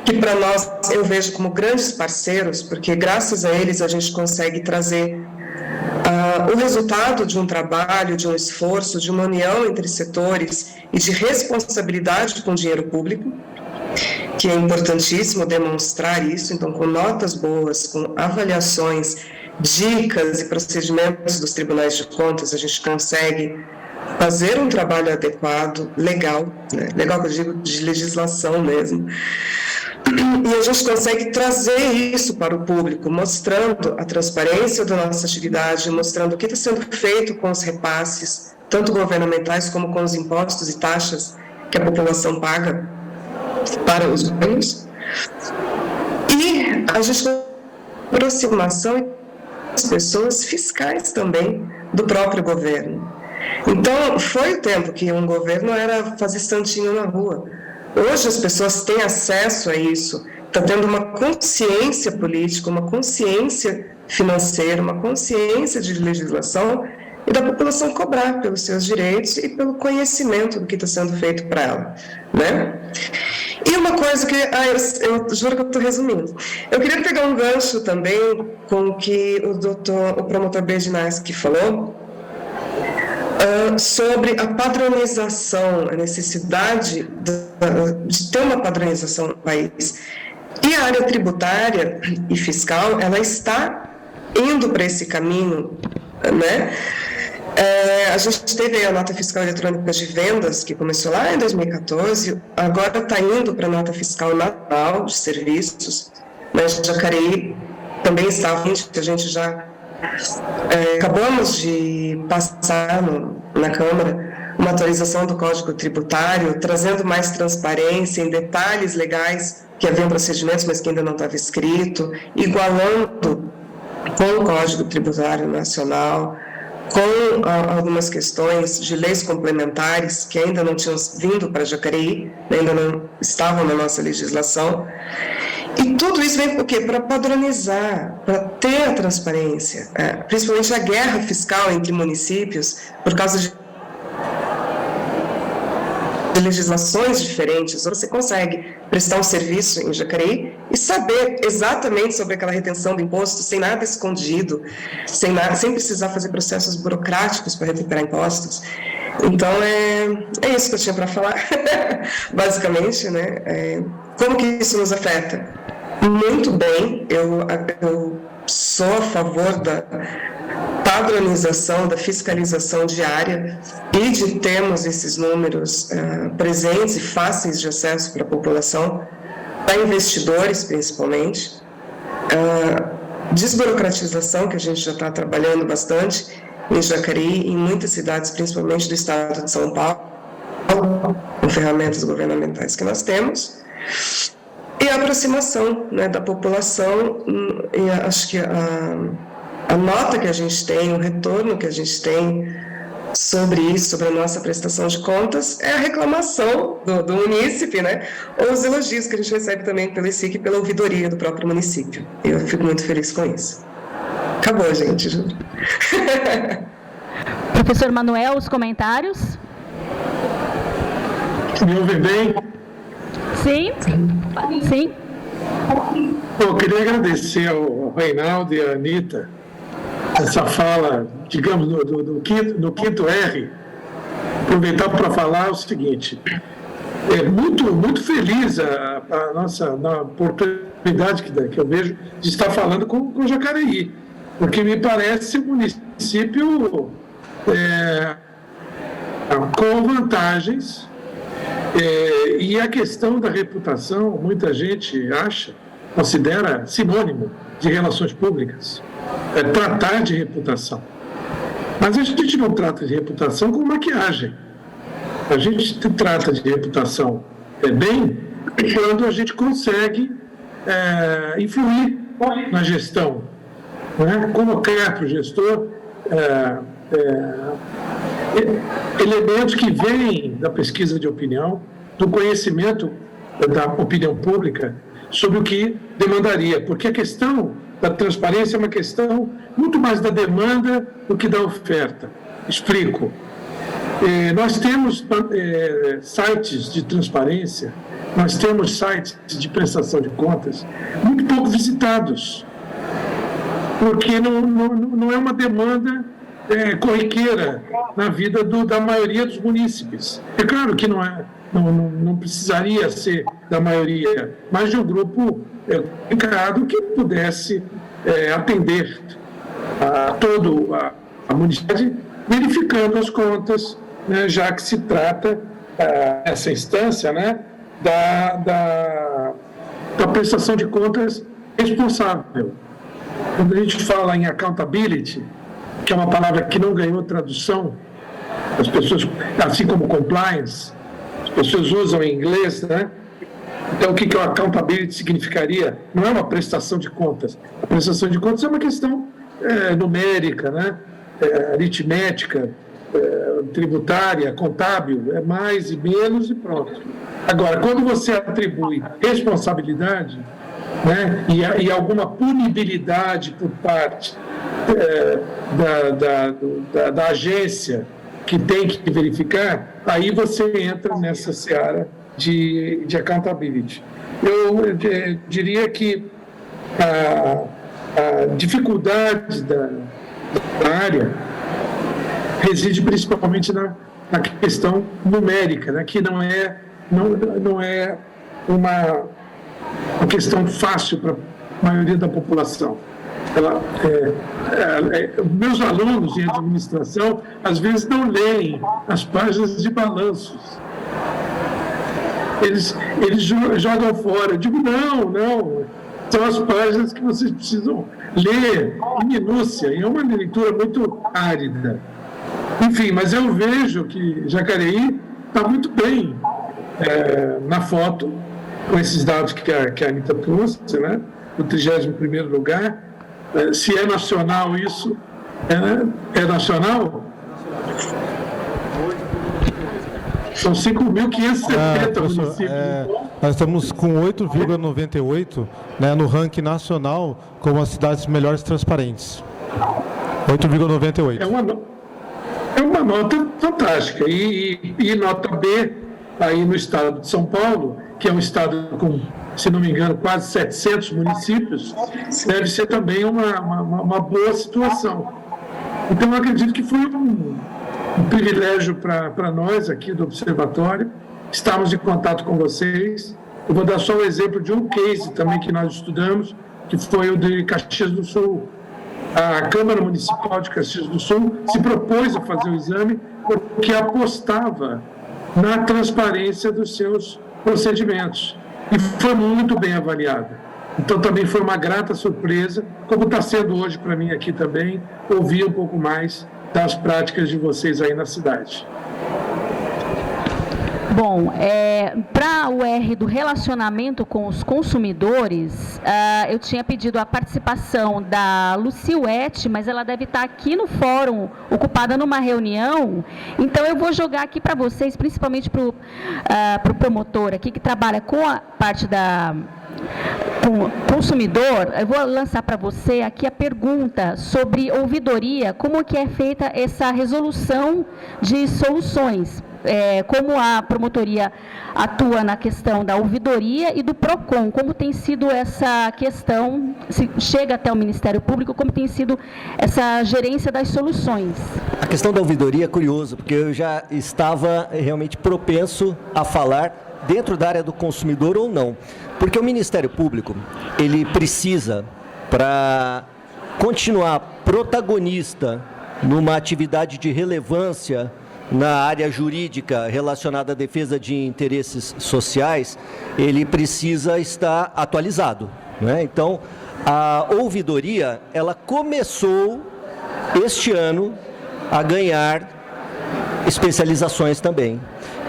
S8: que para nós eu vejo como grandes parceiros, porque graças a eles a gente consegue trazer o resultado de um trabalho, de um esforço, de uma união entre setores e de responsabilidade com o dinheiro público, que é importantíssimo demonstrar isso. Então, com notas boas, com avaliações, dicas e procedimentos dos tribunais de contas, a gente consegue fazer um trabalho adequado, legal, né? Legal que eu digo de legislação mesmo, e a gente consegue trazer isso para o público, mostrando a transparência da nossa atividade, mostrando o que está sendo feito com os repasses, tanto governamentais como com os impostos e taxas que a população paga para os governos, e a gente aproximação das pessoas fiscais também do próprio governo. Então, foi o tempo que um governo era fazer santinho na rua. Hoje as pessoas têm acesso a isso, está tendo uma consciência política, uma consciência financeira, uma consciência de legislação, e da população cobrar pelos seus direitos e pelo conhecimento do que está sendo feito para ela, né? E uma coisa que, eu juro que eu estou resumindo, eu queria pegar um gancho também com o que o promotor Bedinarski falou, sobre a padronização, a necessidade de ter uma padronização no país. E a área tributária e fiscal, ela está indo para esse caminho, né? A gente teve a nota fiscal eletrônica de vendas, que começou lá em 2014, agora está indo para a nota fiscal nacional de serviços, mas Jacareí também está vindo, a gente já acabamos de passar na Câmara uma atualização do Código Tributário, trazendo mais transparência em detalhes legais que haviam procedimentos, mas que ainda não estava escrito, igualando com o Código Tributário Nacional, com algumas questões de leis complementares que ainda não tinham vindo para Jacareí, ainda não estavam na nossa legislação. E tudo isso vem por quê? Para padronizar, para ter a transparência, principalmente a guerra fiscal entre municípios, por causa de legislações diferentes. Você consegue prestar um serviço em Jacareí e saber exatamente sobre aquela retenção do imposto, sem nada escondido, sem precisar fazer processos burocráticos para recuperar impostos. Então, é isso que eu tinha para falar, basicamente, né? Como que isso nos afeta? Muito bem, eu sou a favor da padronização, da fiscalização diária e de termos esses números presentes e fáceis de acesso para a população, para investidores principalmente, desburocratização, que a gente já está trabalhando bastante em Jacareí, em muitas cidades, principalmente do estado de São Paulo, com ferramentas governamentais que nós temos, E a aproximação, né, da população, e acho que a nota que a gente tem, o retorno que a gente tem sobre isso, sobre a nossa prestação de contas, é a reclamação do munícipe, né, ou os elogios que a gente recebe também pelo ICIC e pela ouvidoria do próprio município. Eu fico muito feliz com isso. Acabou, gente, juro.
S4: Professor Manuel, os comentários?
S2: Me ouvem bem?
S4: Sim. Sim.
S2: Bom, eu queria agradecer ao Reinaldo e à Anita essa fala, digamos, no quinto R, aproveitar para falar o seguinte: muito feliz a na oportunidade que eu vejo de estar falando com Jacareí, porque me parece um município com vantagens, e a questão da reputação, muita gente considera sinônimo de relações públicas, tratar de reputação. Mas a gente não trata de reputação com maquiagem. A gente trata de reputação bem quando a gente consegue influir na gestão, né? Colocar para o gestor elementos que vêm da pesquisa de opinião, do conhecimento da opinião pública sobre o que demandaria, porque a questão da transparência é uma questão muito mais da demanda do que da oferta. Explico. Nós temos sites de transparência, nós temos sites de prestação de contas muito pouco visitados, porque não é uma demanda corriqueira na vida da maioria dos munícipes. É claro que não precisaria ser da maioria, mas de um grupo qualificado que pudesse atender a toda a municipalidade, verificando as contas, né, já que se trata, essa instância, né, da prestação de contas responsável. Quando a gente fala em accountability, que é uma palavra que não ganhou tradução, as pessoas, assim como compliance, as pessoas usam em inglês, né? Então, o que o accountability significaria? Não é uma prestação de contas. A prestação de contas é uma questão numérica, né? Aritmética, tributária, contábil, é mais e menos e pronto. Agora, quando você atribui responsabilidade, né, e alguma punibilidade por parte da agência que tem que verificar, aí você entra nessa seara de accountability. Eu diria que a dificuldade da área reside principalmente na questão numérica, né, que não é uma questão fácil para a maioria da população. Meus alunos em administração, às vezes, não leem as páginas de balanços. Eles jogam fora. Eu digo, não. São as páginas que vocês precisam ler em minúcia. E é uma leitura muito árida. Enfim, mas eu vejo que Jacareí está muito bem na foto, com esses dados que a Anita trouxe, né? No 31º lugar. Se é nacional isso, é nacional? São 5.570 municípios.
S6: Nós estamos com 8,98, né, no ranking nacional como as cidades melhores transparentes. 8,98.
S2: É uma nota fantástica. E nota B, aí no estado de São Paulo, que é um estado com, se não me engano, quase 700 municípios, deve ser também uma boa situação. Então, eu acredito que foi um privilégio para nós aqui do Observatório estarmos em contato com vocês. Eu vou dar só um exemplo de um case também que nós estudamos, que foi o de Caxias do Sul. A Câmara Municipal de Caxias do Sul se propôs a fazer o exame porque apostava na transparência dos seus procedimentos. E foi muito bem avaliada. Então, também foi uma grata surpresa, como está sendo hoje para mim aqui também, ouvir um pouco mais das práticas de vocês aí na cidade.
S4: Bom, para o R do relacionamento com os consumidores, eu tinha pedido a participação da Luciuete, mas ela deve estar aqui no fórum, ocupada numa reunião. Então, eu vou jogar aqui para vocês, principalmente para o promotor aqui, que trabalha com a parte com o consumidor. Eu vou lançar para você aqui a pergunta sobre ouvidoria, como que é feita essa resolução de soluções. Como a promotoria atua na questão da ouvidoria e do PROCON, como tem sido essa questão, se chega até o Ministério Público, como tem sido essa gerência das soluções.
S5: A questão da ouvidoria é curioso, porque eu já estava realmente propenso a falar dentro da área do consumidor ou não, porque o Ministério Público, ele precisa, para continuar protagonista numa atividade de relevância na área jurídica relacionada à defesa de interesses sociais, ele precisa estar atualizado, né? Então, a ouvidoria, ela começou este ano a ganhar especializações também.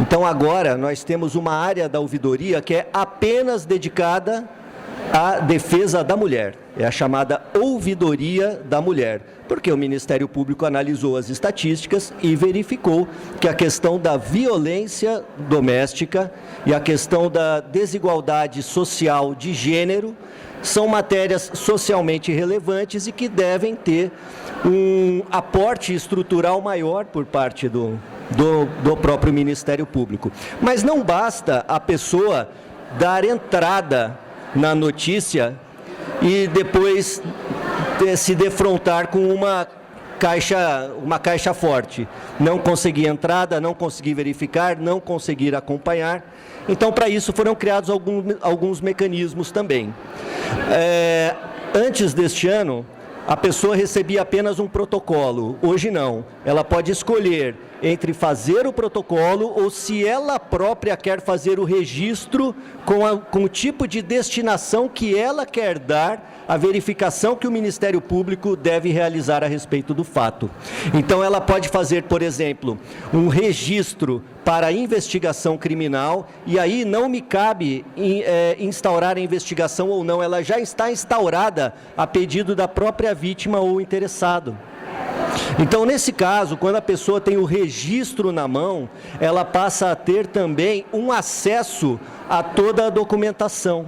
S5: Então, agora, nós temos uma área da ouvidoria que é apenas dedicada à defesa da mulher. É a chamada ouvidoria da mulher, porque o Ministério Público analisou as estatísticas e verificou que a questão da violência doméstica e a questão da desigualdade social de gênero são matérias socialmente relevantes e que devem ter um aporte estrutural maior por parte do próprio Ministério Público. Mas não basta a pessoa dar entrada na notícia e depois se defrontar com uma caixa forte. Não conseguir entrada, não conseguir verificar, não conseguir acompanhar. Então, para isso foram criados alguns mecanismos também. Antes deste ano, a pessoa recebia apenas um protocolo. Hoje não. Ela pode escolher entre fazer o protocolo ou, se ela própria quer fazer o registro com o tipo de destinação que ela quer dar, a verificação que o Ministério Público deve realizar a respeito do fato. Então, ela pode fazer, por exemplo, um registro para investigação criminal, e aí não me cabe instaurar a investigação ou não, ela já está instaurada a pedido da própria vítima ou interessado. Então, nesse caso, quando a pessoa tem o registro na mão, ela passa a ter também um acesso a toda a documentação.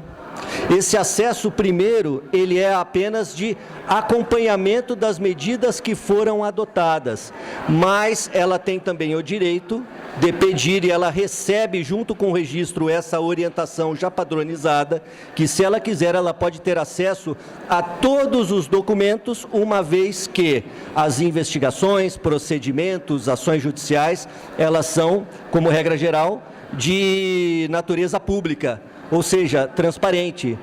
S5: Esse acesso, primeiro, ele é apenas de acompanhamento das medidas que foram adotadas, mas ela tem também o direito de pedir, e ela recebe junto com o registro essa orientação já padronizada, que, se ela quiser, ela pode ter acesso a todos os documentos, uma vez que as investigações, procedimentos, ações judiciais, elas são, como regra geral, de natureza pública, ou seja, transparente.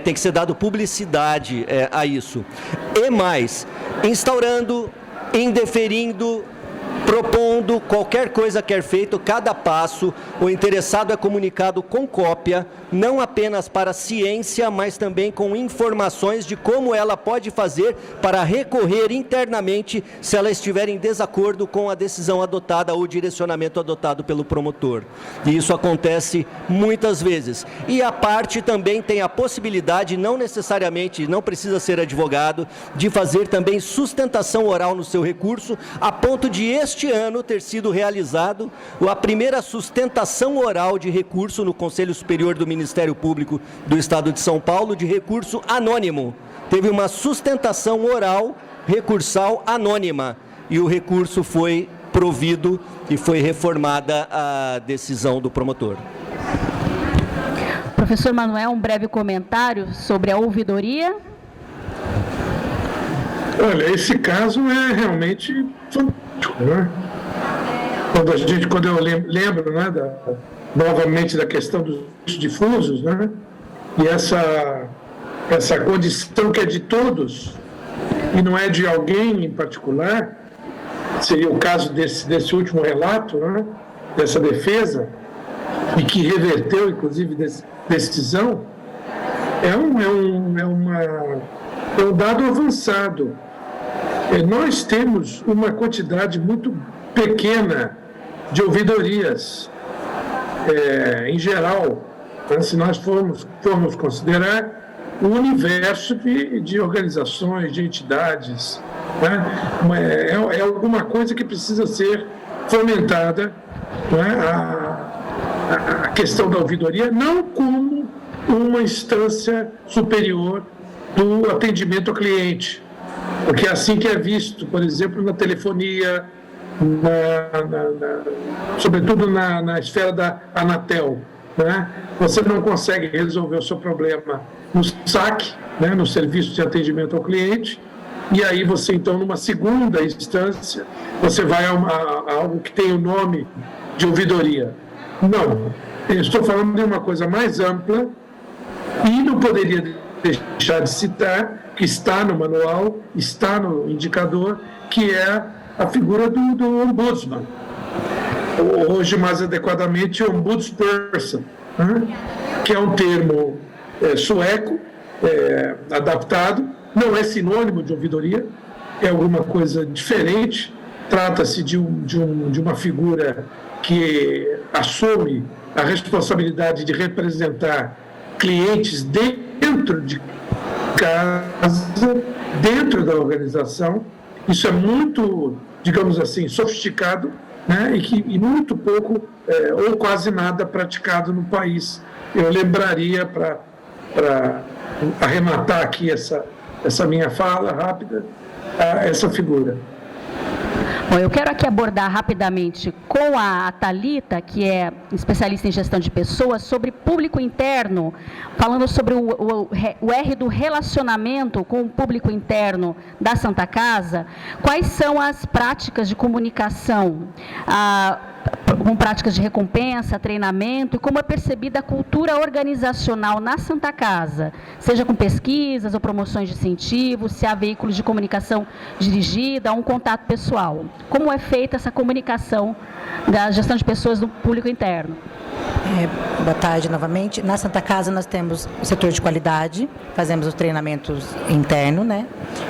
S5: Tem que ser dado publicidade a isso. E mais, instaurando, indeferindo, propondo qualquer coisa que é feito, cada passo, o interessado é comunicado com cópia, não apenas para a ciência, mas também com informações de como ela pode fazer para recorrer internamente se ela estiver em desacordo com a decisão adotada ou o direcionamento adotado pelo promotor. E isso acontece muitas vezes. E a parte também tem a possibilidade, não necessariamente, não precisa ser advogado, de fazer também sustentação oral no seu recurso, a ponto de este ano ter sido realizado a primeira sustentação oral de recurso no Conselho Superior do Ministério Público do Estado de São Paulo, de recurso anônimo. Teve uma sustentação oral recursal anônima e o recurso foi provido e foi reformada a decisão do promotor.
S4: Professor Manuel, um breve comentário sobre a ouvidoria.
S2: Olha, esse caso é realmente fantástico, né? Quando eu lembro, né, novamente da questão dos difusos, né? E essa condição que é de todos e não é de alguém em particular, seria o caso desse último relato, né? Dessa defesa, e que reverteu, inclusive, decisão, é um dado avançado. Nós temos uma quantidade muito pequena de ouvidorias. Em geral, se nós formos considerar o universo de organizações, de entidades, né? É alguma coisa que precisa ser fomentada, né? A questão da ouvidoria, não como uma instância superior do atendimento ao cliente, porque é assim que é visto, por exemplo, na telefonia, sobretudo na esfera da Anatel, né? Você não consegue resolver o seu problema no SAC, né? No serviço de atendimento ao cliente, e aí você, então, numa segunda instância, você vai a algo que tem o nome de ouvidoria. Não, eu estou falando de uma coisa mais ampla e não poderia deixar de citar, que está no manual, está no indicador, que é a figura do ombudsman, hoje mais adequadamente ombudsperson, né? Que é um termo sueco, adaptado, não é sinônimo de ouvidoria, é alguma coisa diferente, trata-se de uma figura que assume a responsabilidade de representar clientes dentro de casa, dentro da organização. Isso é muito, digamos assim, sofisticado, né? E muito pouco ou quase nada praticado no país. Eu lembraria, para arrematar aqui essa minha fala rápida, essa figura.
S4: Bom, eu quero aqui abordar rapidamente com a Thalita, que é especialista em gestão de pessoas, sobre público interno, falando sobre o R do relacionamento com o público interno da Santa Casa. Quais são as práticas de comunicação, com práticas de recompensa, treinamento, e como é percebida a cultura organizacional na Santa Casa, seja com pesquisas ou promoções de incentivo, se há veículos de comunicação dirigida a um contato pessoal. Como é feita essa comunicação da gestão de pessoas do público interno?
S7: Boa tarde novamente. Na Santa Casa nós temos o setor de qualidade, fazemos os treinamentos internos, né,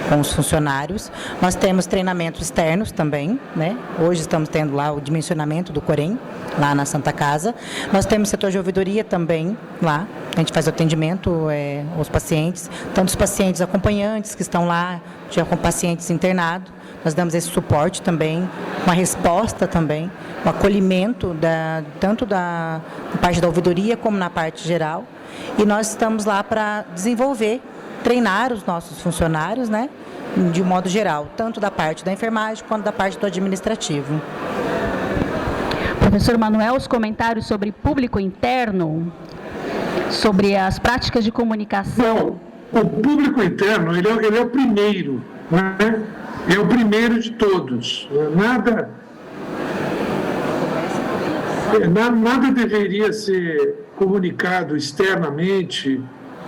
S7: com os funcionários. Nós temos treinamentos externos também, né? Hoje estamos tendo lá o dimensionamento do Corém, lá na Santa Casa. Nós temos setor de ouvidoria também lá. A gente faz o atendimento aos pacientes, tanto os pacientes acompanhantes que estão lá, já com pacientes internados. Nós damos esse suporte também, uma resposta também, um acolhimento tanto da parte da ouvidoria como na parte geral. E nós estamos lá para desenvolver, treinar os nossos funcionários, né, de um modo geral, tanto da parte da enfermagem quanto da parte do administrativo.
S4: Professor Manuel, os comentários sobre público interno, sobre as práticas de comunicação.
S2: Não, o público interno, ele é o primeiro, né? É o primeiro de todos. Nada deveria ser comunicado externamente,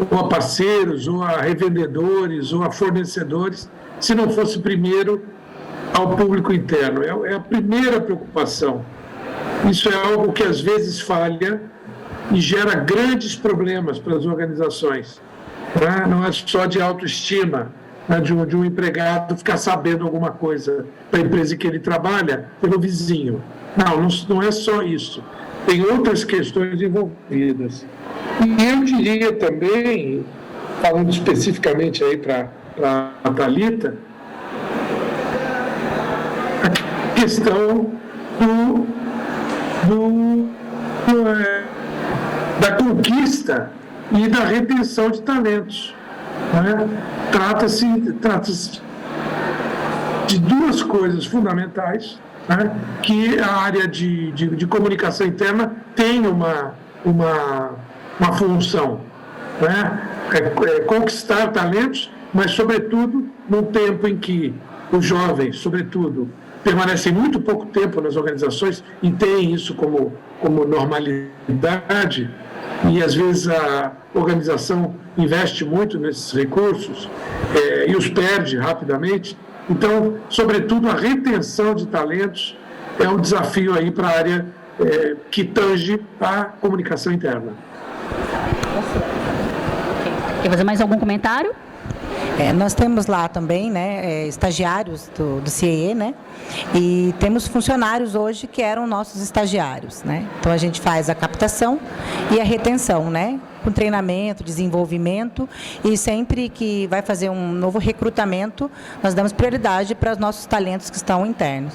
S2: ou a parceiros, ou a revendedores, ou a fornecedores, se não fosse primeiro ao público interno. É a primeira preocupação. Isso é algo que às vezes falha e gera grandes problemas para as organizações. Não é só de autoestima, de um empregado ficar sabendo alguma coisa da empresa que ele trabalha pelo vizinho. Não é só isso. Tem outras questões envolvidas. E eu diria também, falando especificamente aí para a Thalita, a questão da conquista e da retenção de talentos. Né? Trata-se de duas coisas fundamentais, né? Que a área de comunicação interna tem uma função, né? Conquistar talentos, mas, sobretudo, num tempo em que os jovens, sobretudo, permanecem muito pouco tempo nas organizações e têm isso como normalidade, e às vezes a organização investe muito nesses recursos e os perde rapidamente. Então, sobretudo, a retenção de talentos é um desafio aí para a área que tange a comunicação interna.
S4: Quer fazer mais algum comentário?
S7: Nós temos lá também, né, estagiários do CIE, né, e temos funcionários hoje que eram nossos estagiários, né. Então a gente faz a captação e a retenção, né, com treinamento, desenvolvimento, e sempre que vai fazer um novo recrutamento, nós damos prioridade para os nossos talentos que estão internos.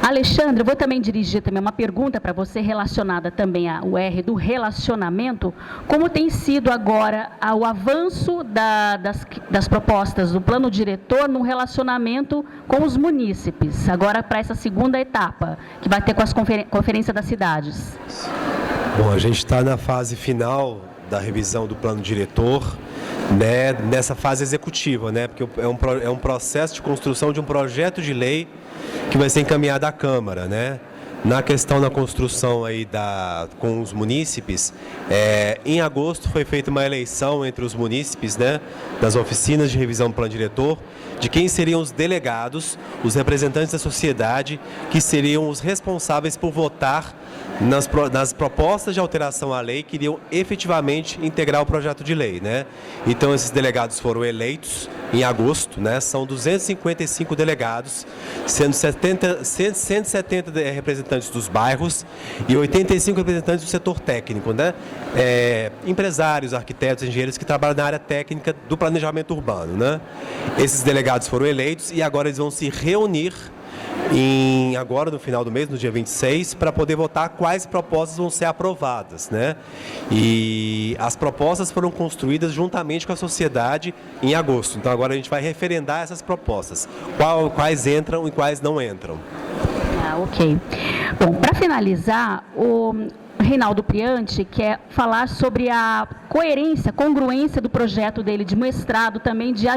S4: Alexandre, eu vou também dirigir uma pergunta para você relacionada também ao R do relacionamento. Como tem sido agora o avanço das propostas do plano diretor no relacionamento com os munícipes, agora para essa segunda etapa, que vai ter com as conferências das cidades?
S3: Bom, a gente está na fase final da revisão do plano diretor, né, nessa fase executiva, né, porque é um processo de construção de um projeto de lei que vai ser encaminhado à Câmara, né? Na questão da construção aí com os munícipes, em agosto foi feita uma eleição entre os munícipes, né, das oficinas de revisão do plano diretor, de quem seriam os delegados, os representantes da sociedade, que seriam os responsáveis por votar nas propostas de alteração à lei que iriam efetivamente integrar o projeto de lei, né? Então, esses delegados foram eleitos em agosto, né? São 255 delegados, sendo 170 representantes dos bairros e 85 representantes do setor técnico, né? Empresários, arquitetos, engenheiros que trabalham na área técnica do planejamento urbano, né? Esses delegados foram eleitos e agora eles vão se reunir agora no final do mês, no dia 26, para poder votar quais propostas vão ser aprovadas, né? E as propostas foram construídas juntamente com a sociedade em agosto. Então agora a gente vai referendar essas propostas, quais entram e quais não entram.
S4: Ok. Bom, para finalizar, o Reinaldo Priante quer falar sobre a coerência, congruência do projeto dele de mestrado também de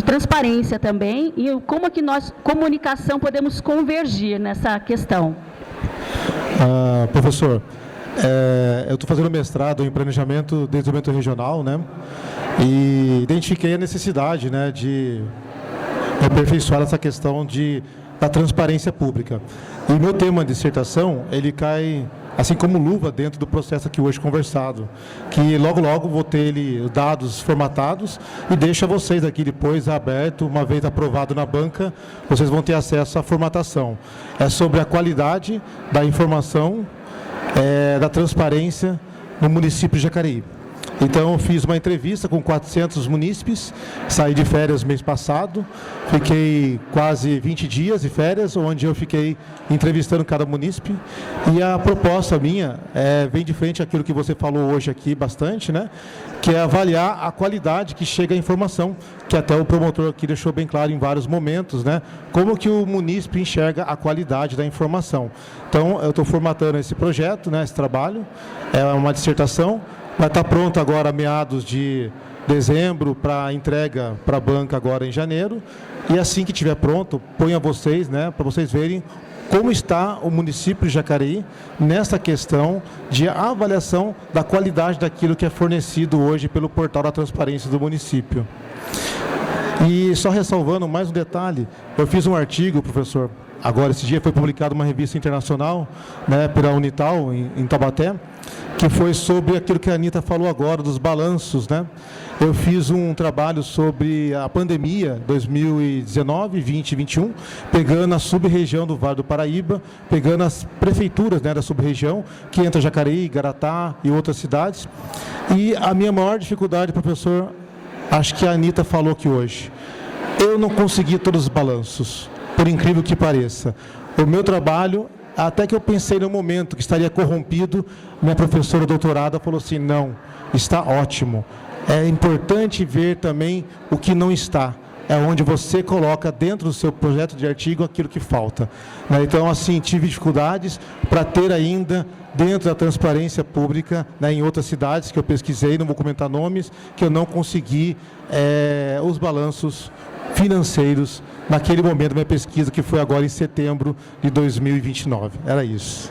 S4: transparência também, e como que nós, comunicação, podemos convergir nessa questão.
S6: Professor, eu estou fazendo mestrado em planejamento de desenvolvimento regional, né? E identifiquei a necessidade, né, de aperfeiçoar essa questão da transparência pública. E meu tema de dissertação, ele cai assim como luva dentro do processo aqui hoje conversado, que logo vou ter dados formatados e deixo a vocês aqui depois aberto, uma vez aprovado na banca, vocês vão ter acesso à formatação. É sobre a qualidade da informação, da transparência no município de Jacareí. Então, eu fiz uma entrevista com 400 munícipes, saí de férias mês passado, fiquei quase 20 dias de férias, onde eu fiquei entrevistando cada munícipe, e a proposta minha vem de frente àquilo que você falou hoje aqui bastante, né? Que é avaliar a qualidade que chega a informação, que até o promotor aqui deixou bem claro em vários momentos, né? Como que o munícipe enxerga a qualidade da informação. Então, eu estou formatando esse projeto, né? Esse trabalho, é uma dissertação. Vai estar pronto agora a meados de dezembro para entrega para a banca agora em janeiro. E assim que estiver pronto, ponho a vocês, né, para vocês verem como está o município de Jacareí nessa questão de avaliação da qualidade daquilo que é fornecido hoje pelo portal da transparência do município. E só ressalvando mais um detalhe, eu fiz um artigo, professor, agora esse dia foi publicado uma revista internacional, né, pela Unital, em Taubaté, que foi sobre aquilo que a Anita falou agora, dos balanços, né? Eu fiz um trabalho sobre a pandemia 2019, 20 e 21, pegando a sub-região do Vale do Paraíba, pegando as prefeituras, né, da sub-região, que entra Jacareí, Garatá e outras cidades. E a minha maior dificuldade, professor, acho que a Anita falou aqui hoje, eu não consegui todos os balanços, por incrível que pareça. O meu trabalho, até que eu pensei no momento que estaria corrompido, minha professora doutorada falou assim, não, está ótimo. É importante ver também o que não está. É onde você coloca dentro do seu projeto de artigo aquilo que falta. Então, assim, tive dificuldades para ter ainda dentro da transparência pública, né, em outras cidades que eu pesquisei, não vou comentar nomes, que eu não consegui os balanços financeiros naquele momento da minha pesquisa, que foi agora em setembro de 2029. Era isso.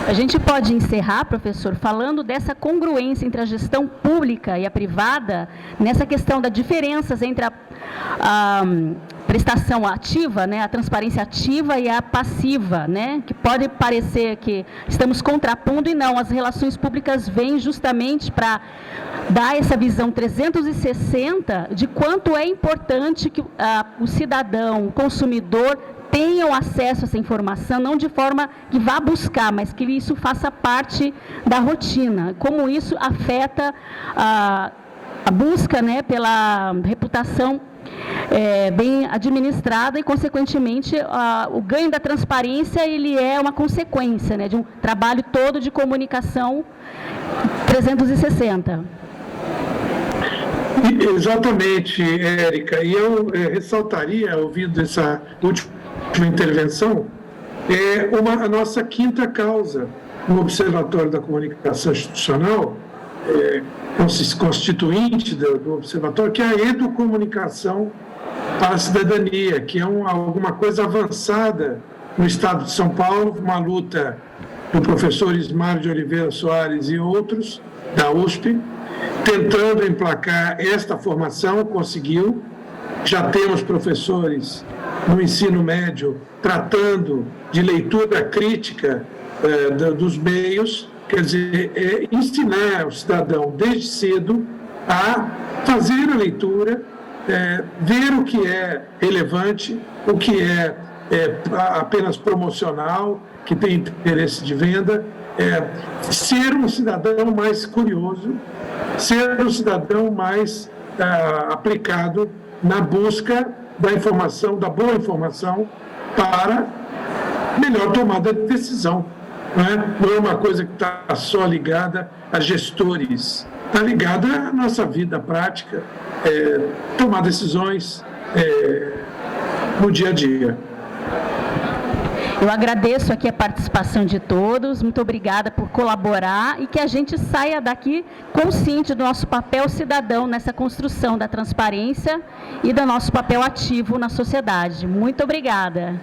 S4: A gente pode encerrar, professor, falando dessa congruência entre a gestão pública e a privada, nessa questão das diferenças entre a prestação ativa, né, a transparência ativa e a passiva, né, que pode parecer que estamos contrapondo e não, as relações públicas vêm justamente para dar essa visão 360 de quanto é importante que o cidadão, o consumidor, tenham acesso a essa informação, não de forma que vá buscar, mas que isso faça parte da rotina. Como isso afeta a busca, né, pela reputação bem administrada e, consequentemente, o ganho da transparência ele é uma consequência, né, de um trabalho todo de comunicação 360.
S2: Exatamente, Érica. E eu ressaltaria, ouvindo essa última intervenção, a nossa quinta causa no Observatório da Comunicação Institucional, constituinte do Observatório, que é a educomunicação para a cidadania, que é alguma coisa avançada no Estado de São Paulo, uma luta do professor Ismar de Oliveira Soares e outros, da USP, tentando emplacar esta formação, conseguiu. Já temos professores no ensino médio tratando de leitura crítica dos meios, quer dizer, ensinar o cidadão desde cedo a fazer a leitura, ver o que é relevante, o que é apenas promocional, que tem interesse de venda, ser um cidadão mais curioso, ser um cidadão mais aplicado na busca da informação, da boa informação, para melhor tomada de decisão. Não é uma coisa que está só ligada a gestores, está ligada à nossa vida prática, tomar decisões no dia a dia.
S4: Eu agradeço aqui a participação de todos, muito obrigada por colaborar e que a gente saia daqui consciente do nosso papel cidadão nessa construção da transparência e do nosso papel ativo na sociedade. Muito obrigada.